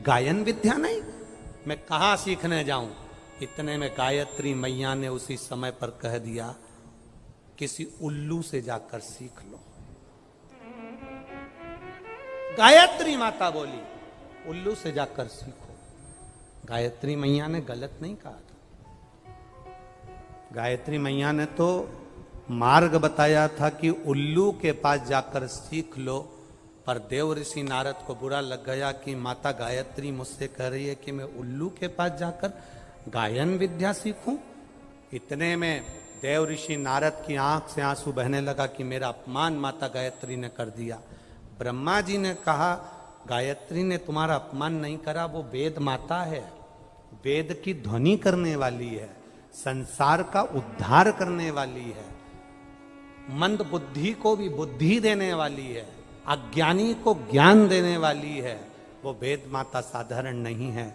गायन विद्या नहीं, मैं कहां सीखने जाऊं। इतने में गायत्री मैया ने उसी समय पर कह दिया, किसी उल्लू से जाकर सीख लो। गायत्री माता बोली, उल्लू से जाकर सीखो। गायत्री मैया ने गलत नहीं कहा था। गायत्री मैया ने तो मार्ग बताया था कि उल्लू के पास जाकर सीख लो। पर देवऋषि नारद को बुरा लग गया कि माता गायत्री मुझसे कह रही है कि मैं उल्लू के पास जाकर गायन विद्या सीखूं। इतने में देवऋषि नारद की आंख से आंसू बहने लगा कि मेरा अपमान माता गायत्री ने कर दिया। ब्रह्मा जी ने कहा, गायत्री ने तुम्हारा अपमान नहीं करा, वो वेद माता है, वेद की ध्वनि करने वाली है, संसार का उद्धार करने वाली है, मंद बुद्धि को भी बुद्धि देने वाली है, अज्ञानी को ज्ञान देने वाली है। वो वेद माता साधारण नहीं है।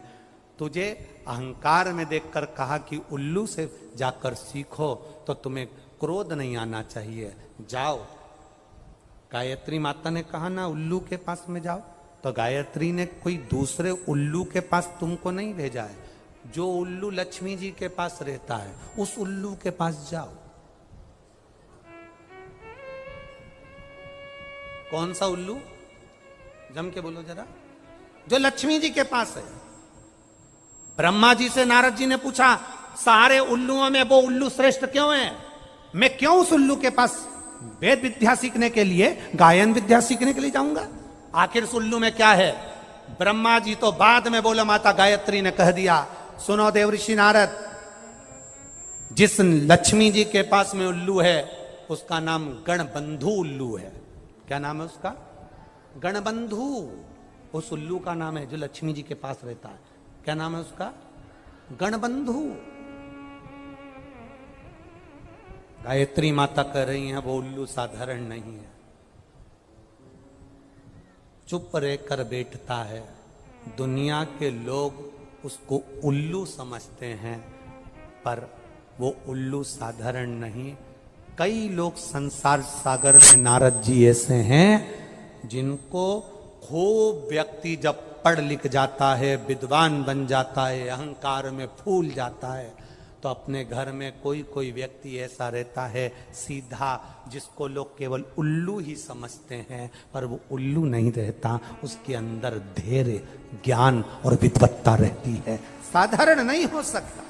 तुझे अहंकार में देखकर कहा कि उल्लू से जाकर सीखो, तो तुम्हें क्रोध नहीं आना चाहिए, जाओ। गायत्री माता ने कहा ना उल्लू के पास में जाओ, तो गायत्री ने कोई दूसरे उल्लू के पास तुमको नहीं भेजा है। जो उल्लू लक्ष्मी जी के पास रहता है उस उल्लू के पास जाओ। कौन सा उल्लू? जम के बोलो जरा। जो लक्ष्मी जी के पास है। ब्रह्मा जी से नारद जी ने पूछा, सारे उल्लुओं में वो उल्लू श्रेष्ठ क्यों है? मैं क्यों उस उल्लू के पास वेद विद्या सीखने के लिए, गायन विद्या सीखने के लिए जाऊंगा? आखिर उस उल्लू में क्या है? ब्रह्मा जी तो बाद में बोला, माता गायत्री ने कह दिया, सुनो देवऋषि नारद, जिस लक्ष्मी जी के पास में उल्लू है उसका नाम गणबंधु उल्लू है। क्या नाम है उसका? गणबंधु। उस उल्लू का नाम है जो लक्ष्मी जी के पास रहता है। क्या नाम है उसका? गणबंधु। गायत्री माता कह रही हैं वो उल्लू साधारण नहीं है, चुप रहकर बैठता है। दुनिया के लोग उसको उल्लू समझते हैं, पर वो उल्लू साधारण नहीं। कई लोग संसार सागर में नारद जी ऐसे हैं जिनको खूब व्यक्ति जब पढ़ लिख जाता है, विद्वान बन जाता है, अहंकार में फूल जाता है, तो अपने घर में कोई कोई व्यक्ति ऐसा रहता है सीधा, जिसको लोग केवल उल्लू ही समझते हैं, पर वो उल्लू नहीं रहता, उसके अंदर धैर्य, ज्ञान और विद्वत्ता रहती है, साधारण नहीं हो सकता।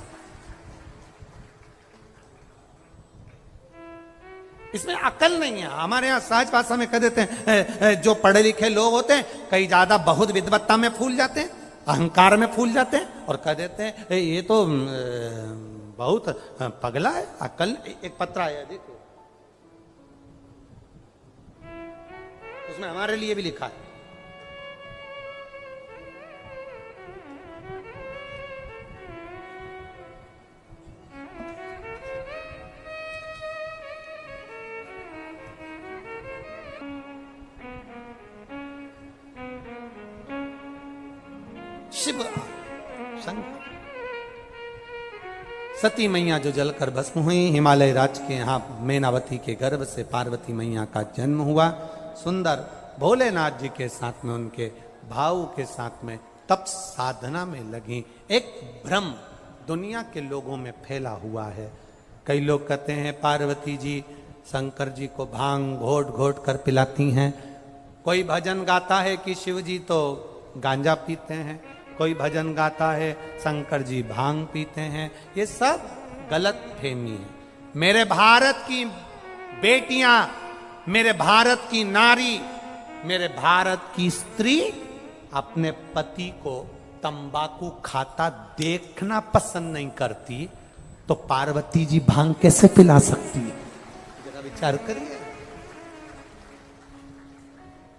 इसमें अकल नहीं है। हमारे यहाँ सहज भाषा में कह देते हैं, जो पढ़े लिखे लोग होते हैं कई ज्यादा बहुत विद्वत्ता में फूल जाते हैं, अहंकार में फूल जाते हैं, और कह देते हैं ये तो बहुत पगला है, अकल। एक पत्र आया देखो, उसमें हमारे लिए भी लिखा है, शिव शंकर। सती मैया जो जलकर भस्म हुई, हिमालय राज के यहाँ मैनावती के गर्भ से पार्वती मैया का जन्म हुआ। सुंदर भोलेनाथ जी के साथ में, उनके भाव के साथ में तप साधना में लगी। एक भ्रम दुनिया के लोगों में फैला हुआ है। कई लोग कहते हैं पार्वती जी शंकर जी को भांग घोट घोट कर पिलाती हैं, कोई भजन गाता है कि शिव जी तो गांजा पीते हैं, कोई भजन गाता है शंकर जी भांग पीते हैं। ये सब गलत फहमी है। मेरे भारत की बेटियां, मेरे भारत की नारी, मेरे भारत की स्त्री अपने पति को तंबाकू खाता देखना पसंद नहीं करती, तो पार्वती जी भांग कैसे पिला सकती है? जरा विचार करिए।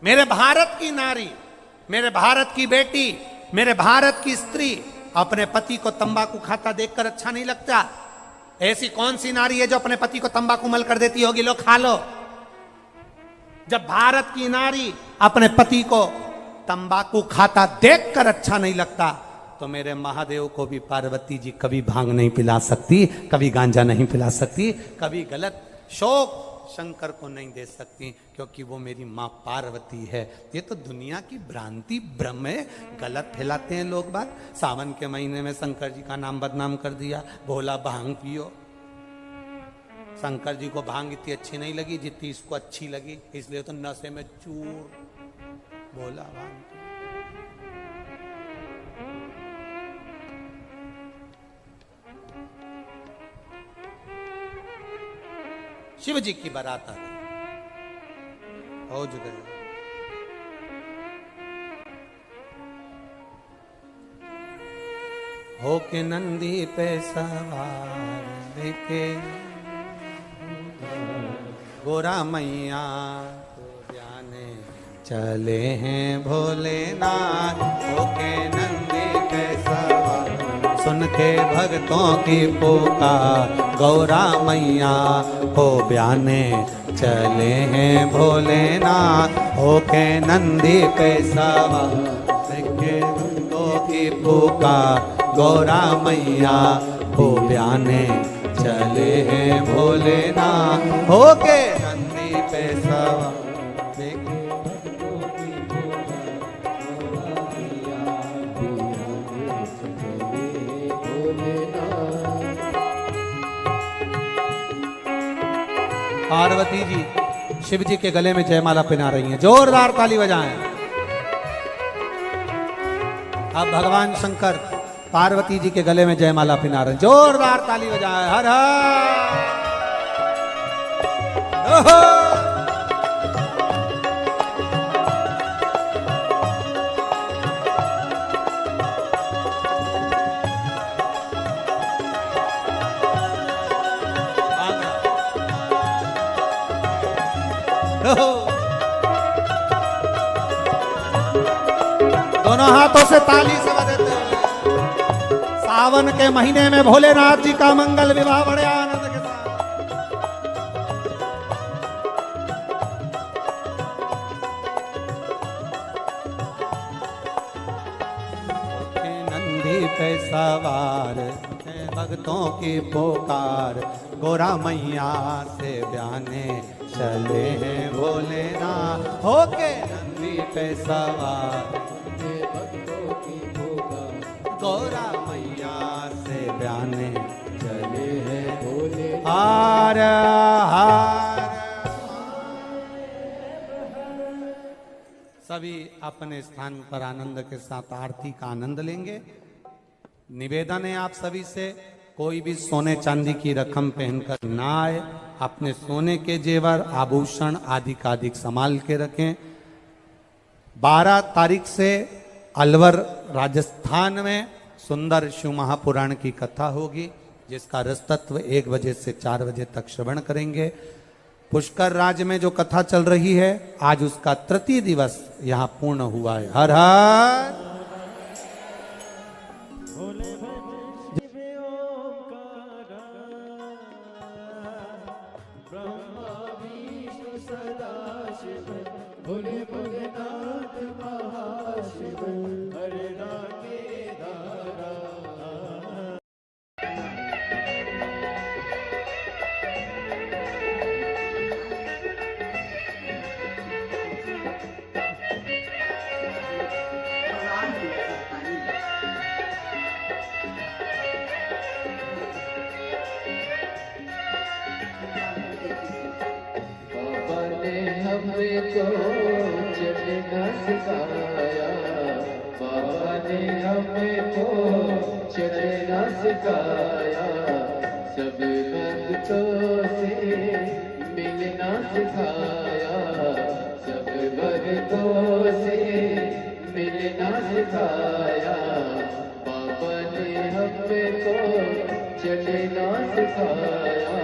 मेरे भारत की नारी, मेरे भारत की बेटी, मेरे भारत की स्त्री अपने पति को तंबाकू खाता देखकर अच्छा नहीं लगता। ऐसी कौन सी नारी है जो अपने पति को तंबाकू मल कर देती होगी, लो खा लो। जब भारत की नारी अपने पति को तंबाकू खाता देखकर अच्छा नहीं लगता, तो मेरे महादेव को भी पार्वती जी कभी भांग नहीं पिला सकती, कभी गांजा नहीं पिला सकती, कभी गलत शौक शंकर को नहीं दे सकती, क्योंकि वो मेरी माँ पार्वती है। ये तो दुनिया की भ्रांति भ्रम है, गलत फैलाते हैं लोग बात। सावन के महीने में शंकर जी का नाम बदनाम कर दिया, बोला भांग पियो। शंकर जी को भांग इतनी अच्छी नहीं लगी जितनी इसको अच्छी लगी, इसलिए तो नशे में चूर बोला भांग। शिव जी की बारात आ गई, हो गए। हो के नंदी पे सवार लेके गोरा मैया तो जाने चले हैं भोलेनाथ। हो के नंदी पे सवार सुन के भक्तों की पुकार, गौरा मैया हो ब्याने चले हैं भोलेनाथ। हो के नंदी पे सवार के भक्तों की पुकार, गौरा मैया हो ब्याने चले हैं भोलेनाथ। हो के नंदी पे सवार पार्वती जी शिव जी के गले में जयमाला पहना रही हैं। जोरदार ताली बजाएं। अब भगवान शंकर पार्वती जी के गले में जयमाला पहना रहे हैं। जोरदार ताली बजाएं। हर हर दोनों हाथों से ताली से बजाते हैं। सावन के महीने में भोलेनाथ जी का मंगल विवाह बड़े आनंद के साथ। नंदी पे सवार भक्तों की पुकार, गोरा मैया से ब्याने चले हैं भोलेनाथ। होके नंदी पे सवार भक्तों की पुकार, गौरा मैया से ब्याने चले हैं भोलेनाथ। हार हार। सभी अपने स्थान पर आनंद के साथ आरती का आनंद लेंगे। निवेदन है आप सभी से, कोई भी सोने चांदी की रकम पहनकर ना आए। अपने सोने के जेवर आभूषण आदि का अधिक संभाल के रखें। 12 तारीख से अलवर राजस्थान में सुंदर शिव महापुराण की कथा होगी, जिसका रसतत्व 1 बजे से 4 बजे तक श्रवण करेंगे। पुष्कर राज्य में जो कथा चल रही है, आज उसका तृतीय दिवस यहाँ पूर्ण हुआ है। हर हर हमको चलना सिखाया, बाबा ने हमको चलना सिखाया, सब भक्तों से मिलना सिखाया, सब भक्तों से मिलना सिखाया, बाबा ने हमको चलना सिखाया,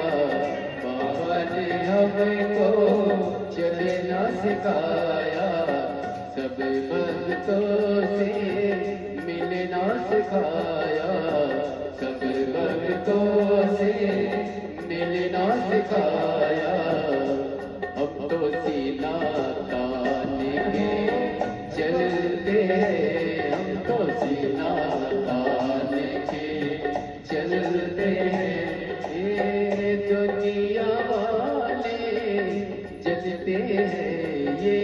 बाबा ने हमको चलना सिखाया, सब भक्तों से मिलना सिखाया, सब भक्तों से मिलना सिखाया। हम तो सीना तान के चलते हैं, हम तो सीना तान के चलते हैं, ये दुनिया वाले जलते हैं, ये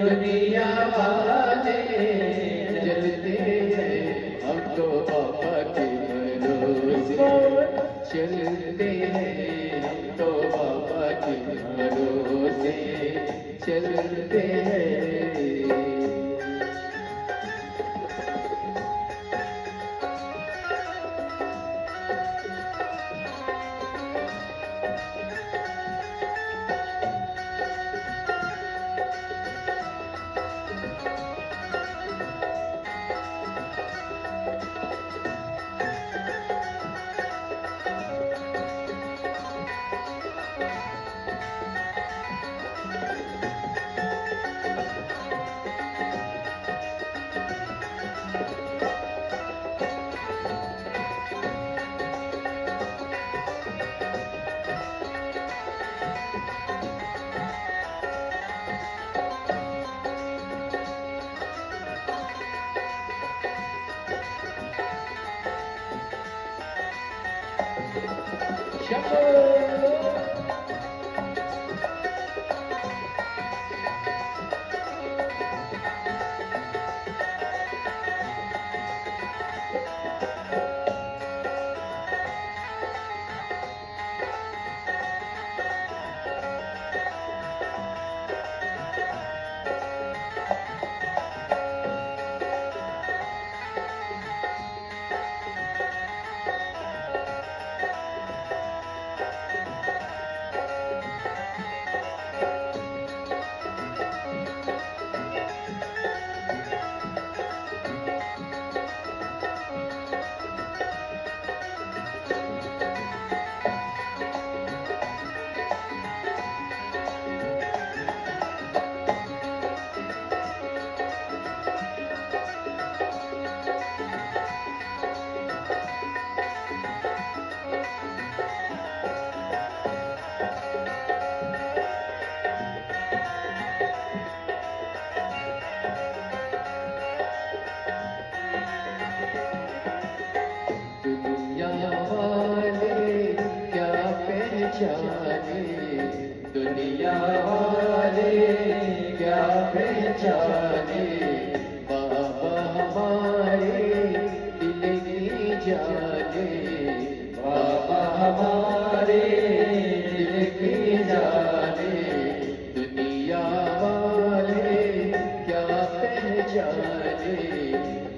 दुनिया वाले जलते हैं, हम तो बाबा के भरोसे चलते हैं, हम तो बाबा के भरोसे चलते हैं। दुनिया वाले क्या पहचाने, बाबा हमारे दिल की जाने, बाबा हमारे दिल की जाने, दुनिया वाले क्या पहचाने,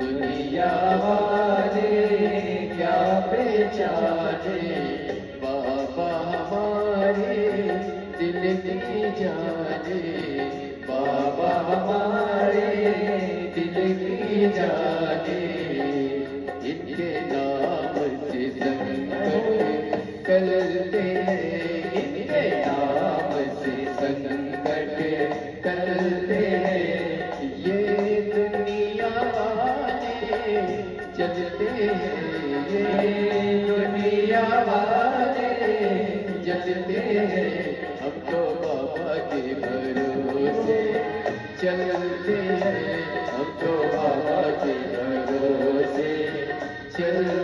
दुनिया वाले क्या पहचाने, बाबा हमारे दिल की जाने, बाबा हमारे दिल की जाने, इनके नाम से संकट टलते हैं, इनके नाम से संकट टलते हैं, ये दुनिया वाले चलते हैं, ये दुनिया वाले जलते हैं, हम तो बाबा के भरोसे चलते हैं, हम तो बाबा के भरोसे चलते